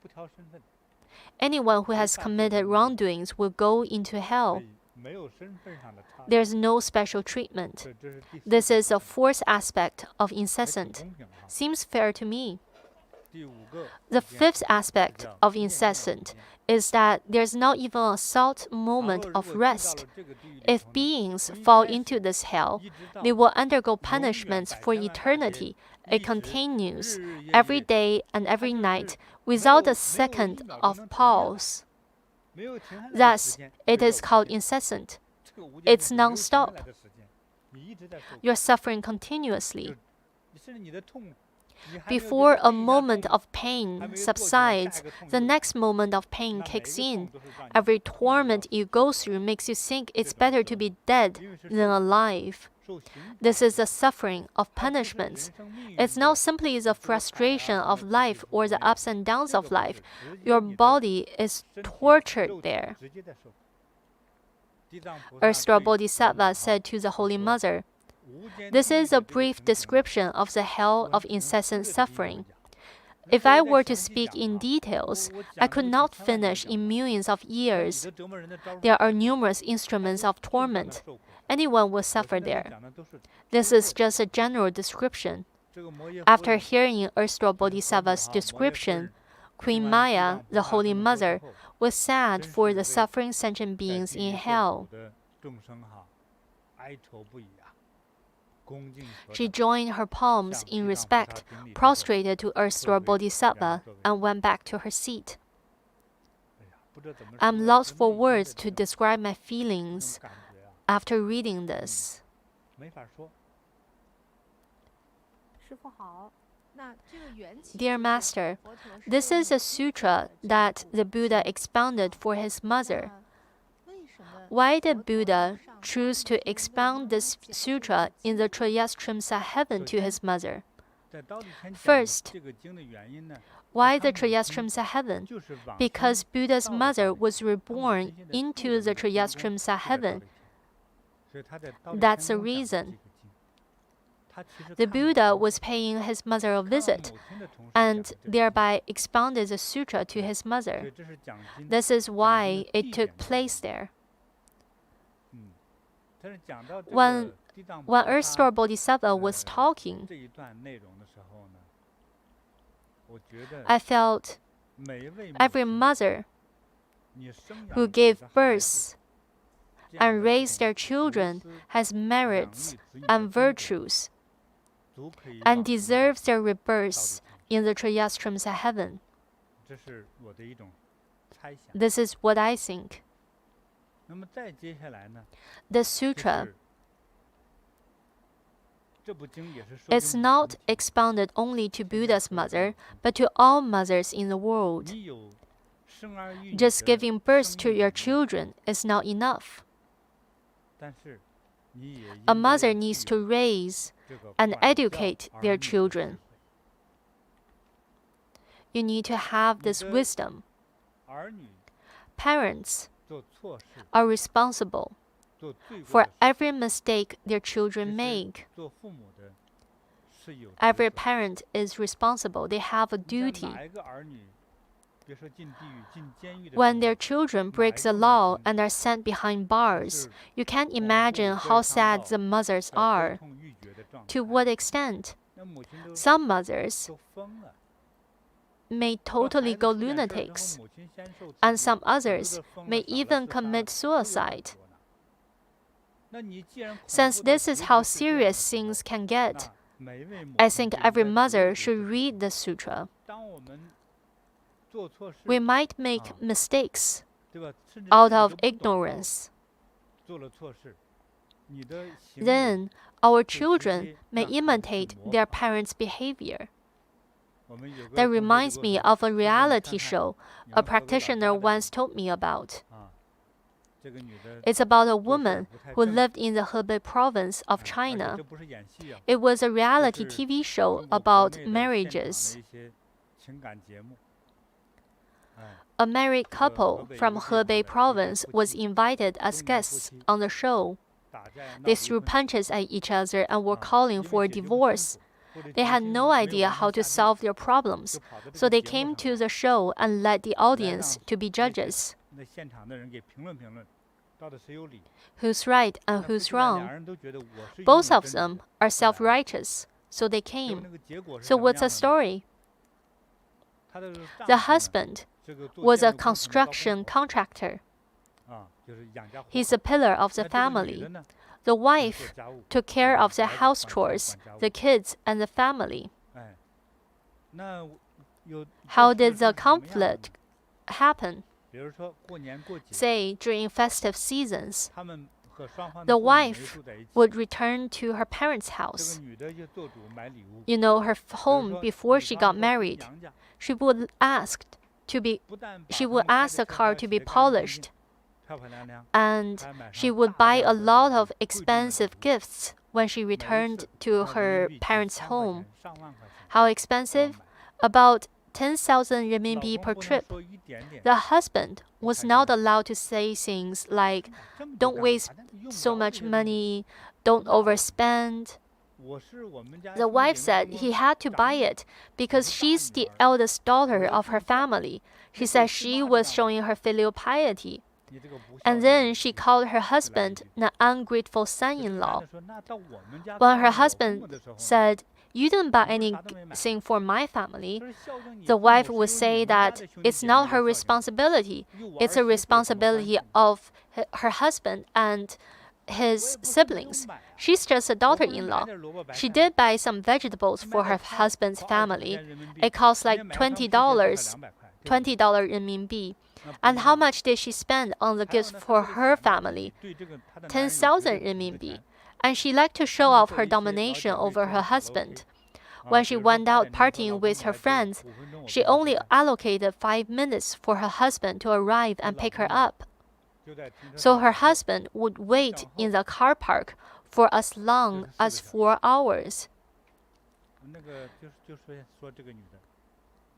Anyone who has committed wrongdoings will go into hell. There's no special treatment. This is the fourth aspect of incessant. Seems fair to me. The fifth aspect of incessant is that there's not even a thought moment of rest. If beings fall into this hell, they will undergo punishments for eternity. It continues every day and every night without a second of pause. Thus, it is called incessant. It's non-stop. You're suffering continuously. Before a moment of pain subsides, the next moment of pain kicks in. Every torment you go through makes you think it's better to be dead than alive. This is the suffering of punishments. It's not simply the frustration of life or the ups and downs of life. Your body is tortured there. Earth Store Bodhisattva said to the Holy Mother, "This is a brief description of the hell of incessant suffering. If I were to speak in details, I could not finish in millions of years. There are numerous instruments of torment. Anyone will suffer there. This is just a general description." After hearing Earth Store Bodhisattva's description, Queen Maya, the Holy Mother, was sad for the suffering sentient beings in hell. She joined her palms in respect, prostrated to Earth Store Bodhisattva, and went back to her seat. I'm lost for words to describe my feelings after reading this. Dear Master, this is a sutra that the Buddha expounded for his mother. Why did Buddha choose to expound this sutra in the Trayastrimsa Heaven to his mother? First, why the Trayastrimsa Heaven? Because Buddha's mother was reborn into the Trayastrimsa Heaven. That's the reason. The Buddha was paying his mother a visit and thereby expounded the sutra to his mother. This is why it took place there. When Earth Store Bodhisattva was talking, I felt every mother who gave birth and raised their children has merits and virtues and deserves their rebirth in the Trayastrimsa Heaven. This is what I think. The sutra is not expounded only to Buddha's mother, but to all mothers in the world. Just giving birth to your children is not enough. A mother needs to raise and educate their children. You need to have this wisdom. Parents are responsible for every mistake their children make. Every parent is responsible. They have a duty. When their children break the law and are sent behind bars, you can't imagine how sad the mothers are. To what extent? Some mothers may totally go lunatics, and some others may even commit suicide. Since this is how serious things can get, I think every mother should read the sutra. We might make mistakes out of ignorance. Then our children may imitate their parents' behavior. That reminds me of a reality show a practitioner once told me about. It's about a woman who lived in the Hebei province of China. It was a reality TV show about marriages. A married couple from Hebei province was invited as guests on the show. They threw punches at each other and were calling for a divorce. They had no idea how to solve their problems, so they came to the show and led the audience to be judges. Who's right and who's wrong? Both of them are self-righteous, so they came. So what's the story? The husband was a construction contractor. He's a pillar of the family. The wife took care of the house chores, the kids, and the family. How did the conflict happen? Say, during festive seasons, the wife would return to her parents' house. You know, her home before she got married. She would ask the car to be polished. And she would buy a lot of expensive gifts when she returned to her parents' home. How expensive? About 10,000 renminbi per trip. The husband was not allowed to say things like, "Don't waste so much money, don't overspend." The wife said he had to buy it because she's the eldest daughter of her family. She said she was showing her filial piety. And then she called her husband an ungrateful son-in-law. When her husband said, "You didn't buy anything for my family," the wife would say that it's not her responsibility. It's a responsibility of her husband and his siblings. She's just a daughter-in-law. She did buy some vegetables for her husband's family. It cost like $20 renminbi. And how much did she spend on the gifts for her family? 10,000 renminbi. And she liked to show off her domination over her husband. When she went out partying with her friends, she only allocated 5 minutes for her husband to arrive and pick her up. So her husband would wait in the car park for as long as 4 hours.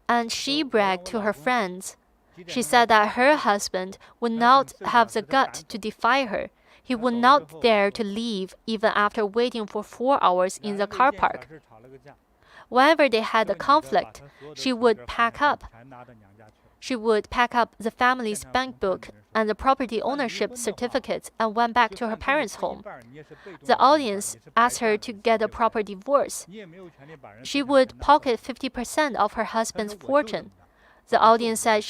And she bragged to her friends. She said that her husband would not have the gut to defy her. He would not dare to leave even after waiting for 4 hours in the car park. Whenever they had a conflict, she would pack up. She would pack up the family's bank book and the property ownership certificates and went back to her parents' home. The audience asked her to get a proper divorce. She would pocket 50% of her husband's fortune. The audience said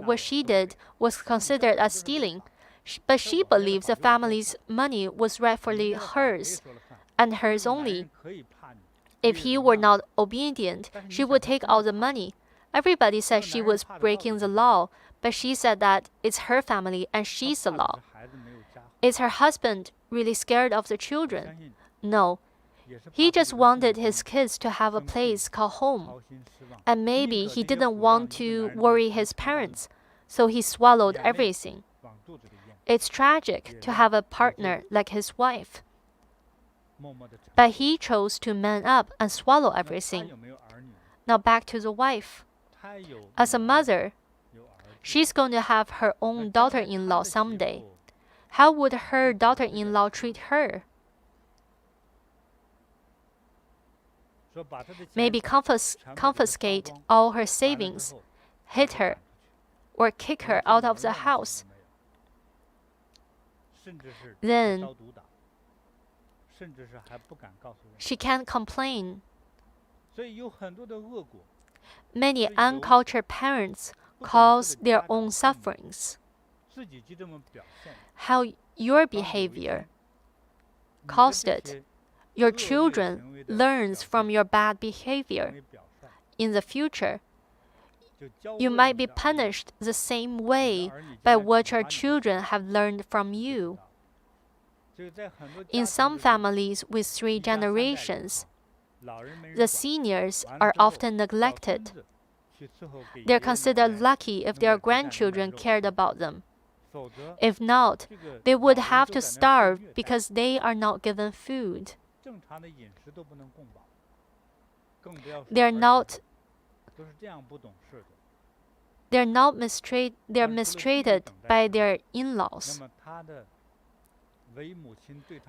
what she did was considered as stealing, but she believes the family's money was rightfully hers and hers only. If he were not obedient, she would take all the money. Everybody said she was breaking the law, but she said that it's her family and she's the law. Is her husband really scared of the children? No. He just wanted his kids to have a place called home. And maybe he didn't want to worry his parents, so he swallowed everything. It's tragic to have a partner like his wife. But he chose to man up and swallow everything. Now back to the wife. As a mother, she's going to have her own daughter-in-law someday. How would her daughter-in-law treat her? Maybe confiscate all her savings, hit her, or kick her out of the house. Then she can't complain. Many uncultured parents cause their own sufferings. How your behavior caused it. Your children learns from your bad behavior. In the future, you might be punished the same way by what your children have learned from you. In some families with 3 generations, the seniors are often neglected. They're considered lucky if their grandchildren cared about them. If not, they would have to starve because they are not given food. They're mistreated by their in-laws.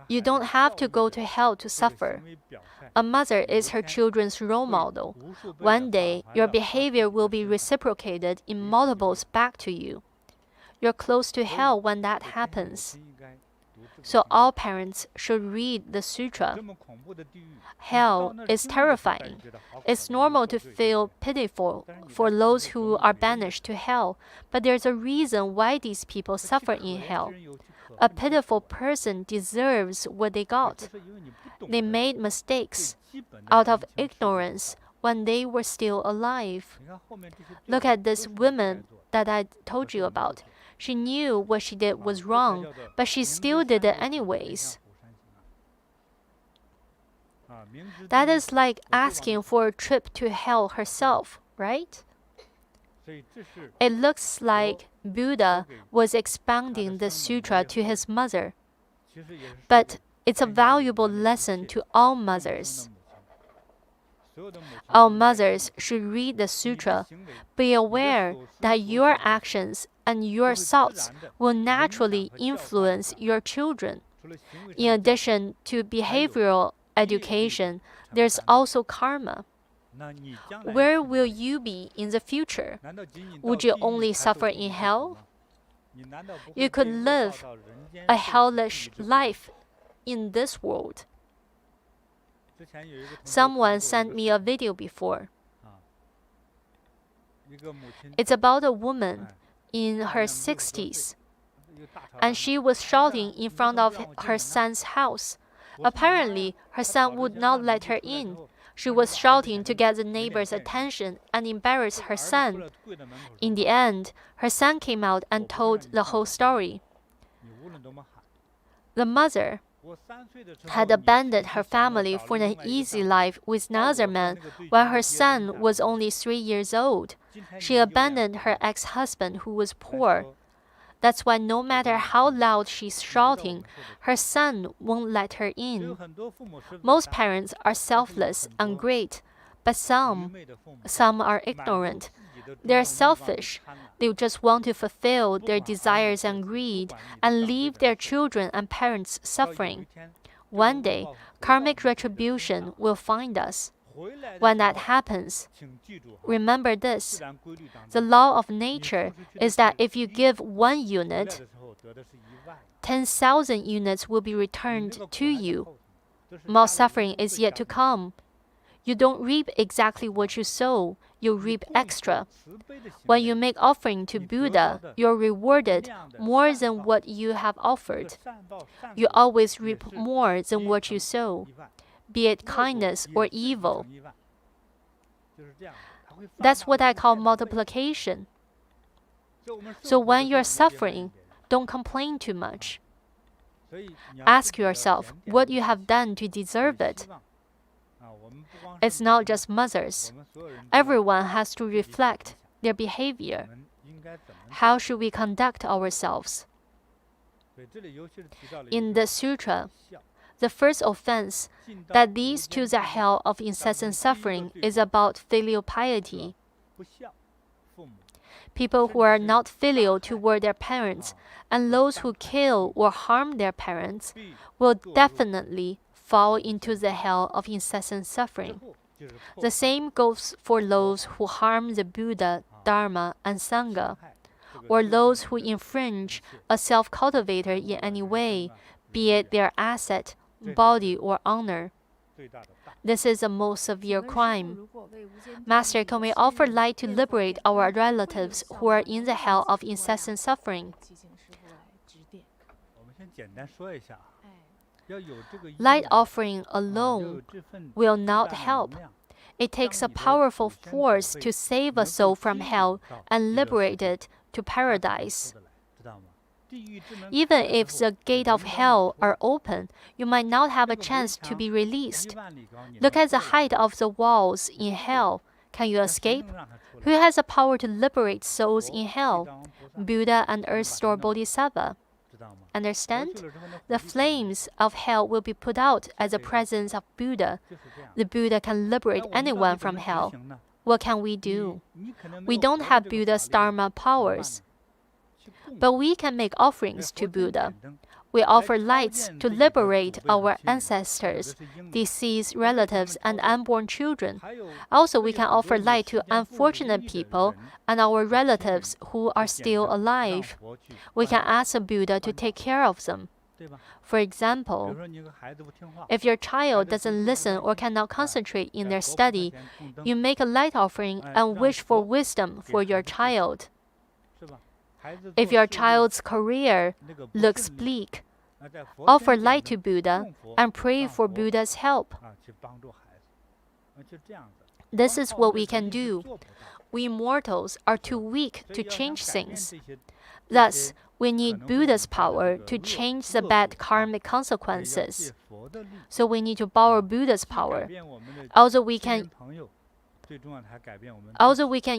You don't have to go to hell to suffer. A mother is her children's role model. One day, your behavior will be reciprocated in multiples back to you. You're close to hell when that happens. So all parents should read the sutra. Hell is terrifying. It's normal to feel pitiful for those who are banished to hell, but there's a reason why these people suffer in hell. A pitiful person deserves what they got. They made mistakes out of ignorance when they were still alive. Look at this woman that I told you about. She knew what she did was wrong, but she still did it anyways. That is like asking for a trip to hell herself, right? It looks like Buddha was expounding the sutra to his mother, but it's a valuable lesson to all mothers. All mothers should read the sutra. Be aware that your actions and your thoughts will naturally influence your children. In addition to behavioral education, there's also karma. Where will you be in the future? Would you only suffer in hell? You could live a hellish life in this world. Someone sent me a video before. It's about a woman in her 60s, and she was shouting in front of her son's house. Apparently, her son would not let her in. She was shouting to get the neighbor's attention and embarrass her son. In the end, her son came out and told the whole story. The mother had abandoned her family for an easy life with another man while her son was only 3 years old. She abandoned her ex-husband who was poor. That's why no matter how loud she's shouting, her son won't let her in. Most parents are selfless and great, but some are ignorant. They're selfish. They just want to fulfill their desires and greed and leave their children and parents suffering. One day, karmic retribution will find us. When that happens, remember this. The law of nature is that if you give 1 unit, 10,000 units will be returned to you. More suffering is yet to come. You don't reap exactly what you sow, you reap extra. When you make offering to Buddha, you're rewarded more than what you have offered. You always reap more than what you sow, be it kindness or evil. That's what I call multiplication. So when you're suffering, don't complain too much. Ask yourself what you have done to deserve it. It's not just mothers. Everyone has to reflect their behavior. How should we conduct ourselves? In the sutra, the first offense that leads to the hell of incessant suffering is about filial piety. People who are not filial toward their parents and those who kill or harm their parents will definitely fall into the hell of incessant suffering. The same goes for those who harm the Buddha, Dharma, and Sangha, or those who infringe a self-cultivator in any way, be it their asset, body, or honor. This is a most severe crime. Master, can we offer light to liberate our relatives who are in the hell of incessant suffering? Light offering alone will not help. It takes a powerful force to save a soul from hell and liberate it to paradise. Even if the gate of hell are open, you might not have a chance to be released. Look at the height of the walls in hell. Can you escape? Who has the power to liberate souls in hell? Buddha and Earth Store Bodhisattva. Understand? The flames of hell will be put out at the presence of Buddha. The Buddha can liberate anyone from hell. What can we do? We don't have Buddha's Dharma powers, but we can make offerings to Buddha. We offer lights to liberate our ancestors, deceased relatives, and unborn children. Also, we can offer light to unfortunate people and our relatives who are still alive. We can ask the Buddha to take care of them. For example, if your child doesn't listen or cannot concentrate in their study, you make a light offering and wish for wisdom for your child. If your child's career looks bleak, offer light to Buddha and pray for Buddha's help. This is what we can do. We mortals are too weak to change things. Thus, we need Buddha's power to change the bad karmic consequences. So we need to borrow Buddha's power. Also, we can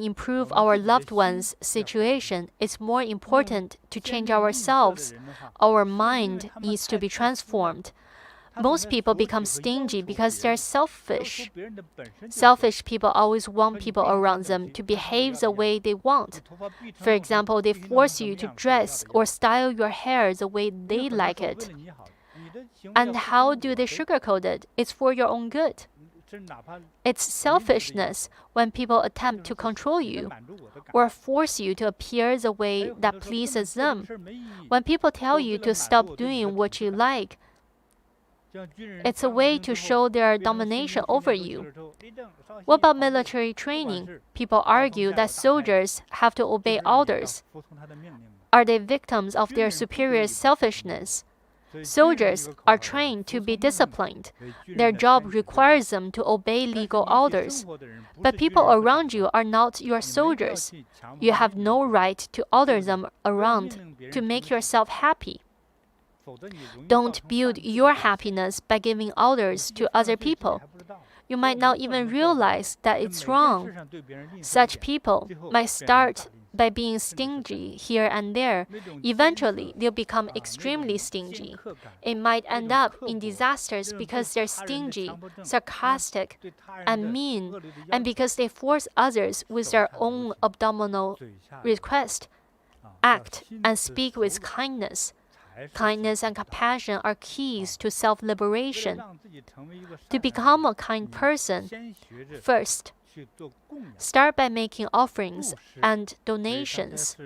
improve our loved ones' situation. It's more important to change ourselves. Our mind needs to be transformed. Most people become stingy because they're selfish. Selfish people always want people around them to behave the way they want. For example, they force you to dress or style your hair the way they like it. And how do they sugarcoat it? It's for your own good. It's selfishness when people attempt to control you or force you to appear the way that pleases them. When people tell you to stop doing what you like, it's a way to show their domination over you. What about military training? People argue that soldiers have to obey orders. Are they victims of their superior's selfishness? Soldiers are trained to be disciplined. Their job requires them to obey legal orders. But people around you are not your soldiers. You have no right to order them around to make yourself happy. Don't build your happiness by giving orders to other people. You might not even realize that it's wrong. Such people might start by being stingy here and there. Eventually, they'll become extremely stingy. It might end up in disasters because they're stingy, sarcastic, and mean, and because they force others with their own abdominal request. Act and speak with kindness. Kindness and compassion are keys to self-liberation. To become a kind person, first, start by making offerings and donations.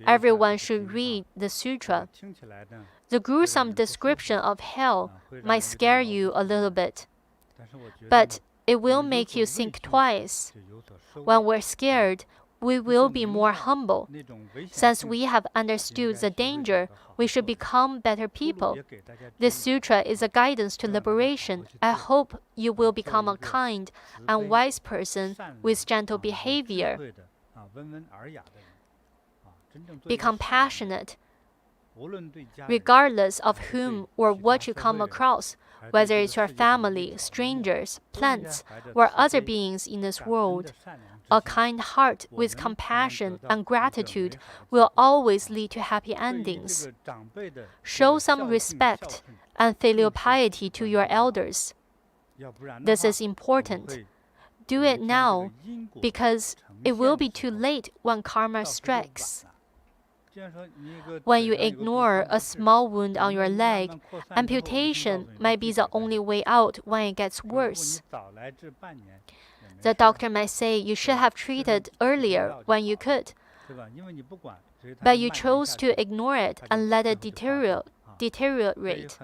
Everyone should read the sutra. The gruesome description of hell might scare you a little bit, but it will make you think twice. When we're scared, we will be more humble. Since we have understood the danger, we should become better people. This sutra is a guidance to liberation. I hope you will become a kind and wise person with gentle behavior. Be compassionate, regardless of whom or what you come across, whether it's your family, strangers, plants, or other beings in this world. A kind heart with compassion and gratitude will always lead to happy endings. Show some respect and filial piety to your elders. This is important. Do it now, because it will be too late when karma strikes. When you ignore a small wound on your leg, amputation might be the only way out when it gets worse. The doctor might say you should have treated earlier when you could, but you chose to ignore it and let it deteriorate.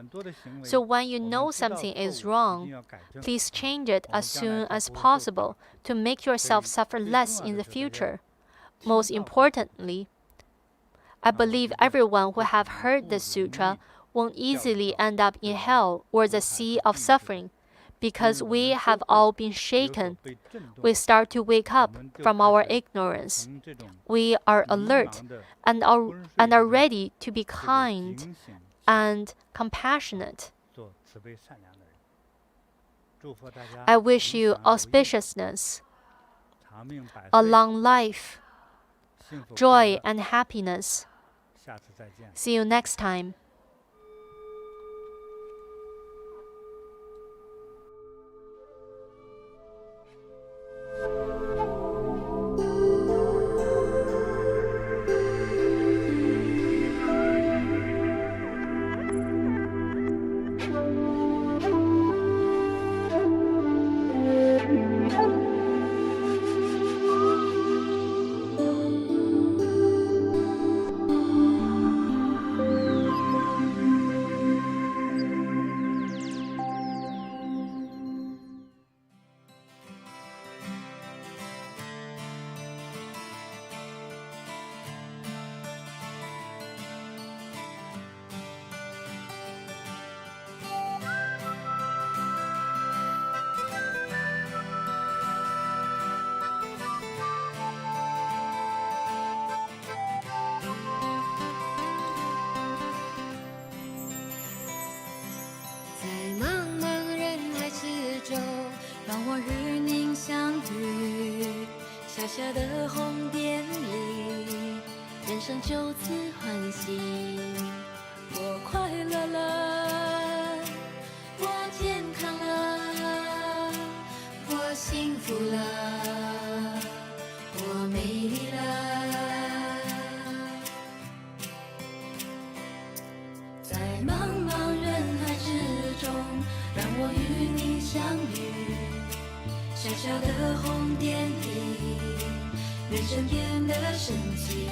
So when you know something is wrong, please change it as soon as possible to make yourself suffer less in the future. Most importantly, I believe everyone who have heard this sutra won't easily end up in hell or the sea of suffering, because we have all been shaken. We start to wake up from our ignorance. We are alert and are ready to be kind and compassionate. I wish you auspiciousness, a long life, joy and happiness. See you next time.小小的红点里，人生就此欢喜。我快乐了，我健康了，我幸福了，我美丽了。在茫茫人海之中，让我与你相遇。小小的红点里，人生变得神奇。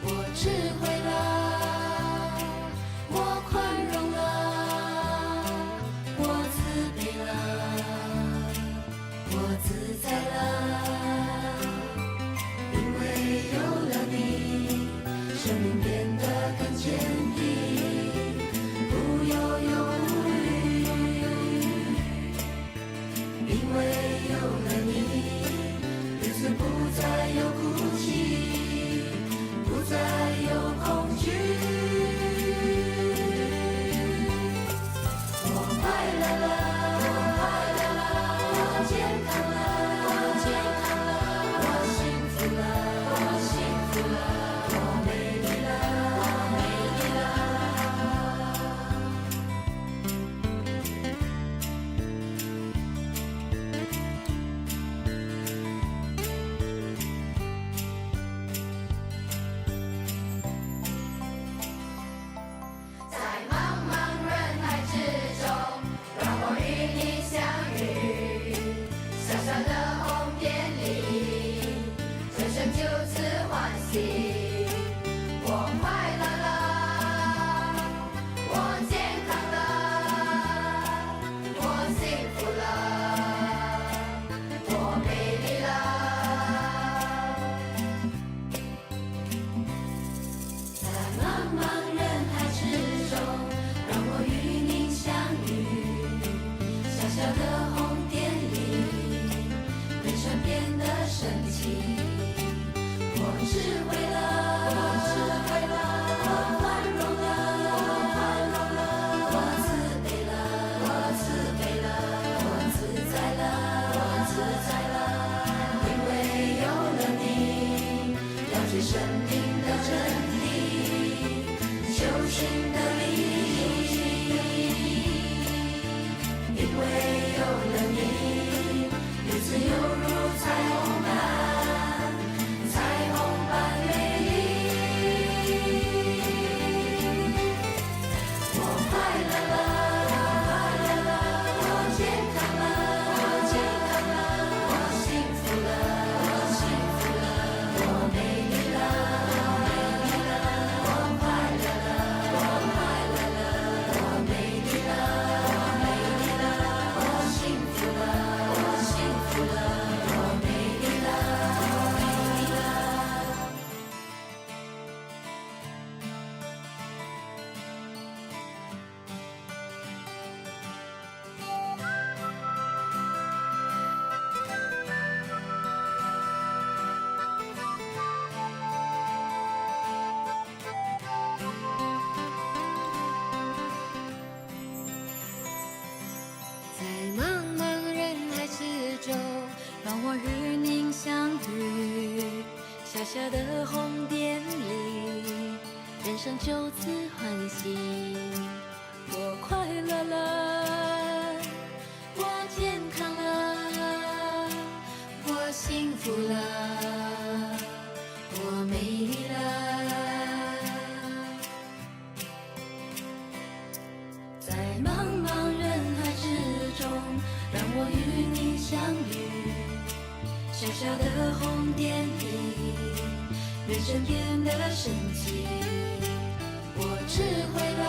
我智慧了，我宽容了，我慈悲了，我自在了。因为有了你，生命变得更坚定，不忧忧无虑。因为有了你，日子不再有哭泣，不再有恐惧。我快乐了，小小的红点里，人生就此欢喜。我快乐了，我健康了，我幸福了，我美丽了。在茫茫人海之中，让我与您相遇。小小的红点里，人生变得神奇。我智慧了，我宽容了，我慈悲了，我自在了，因为有了你，了解生命的真理，修行的理义。因为有了你，日子犹如彩虹般美丽。我快乐了，我健康了，我幸福了，我美丽了，我快乐了，我美丽了，我幸福了，我美丽了。在茫茫人海之中，让我与您相遇。小小的红点里，人生就此欢喜。我快乐了，我健康了，我幸福了，我美丽了。在茫茫人海之中，让我与你相遇。小小的红点里，人生变得神奇。我智慧了，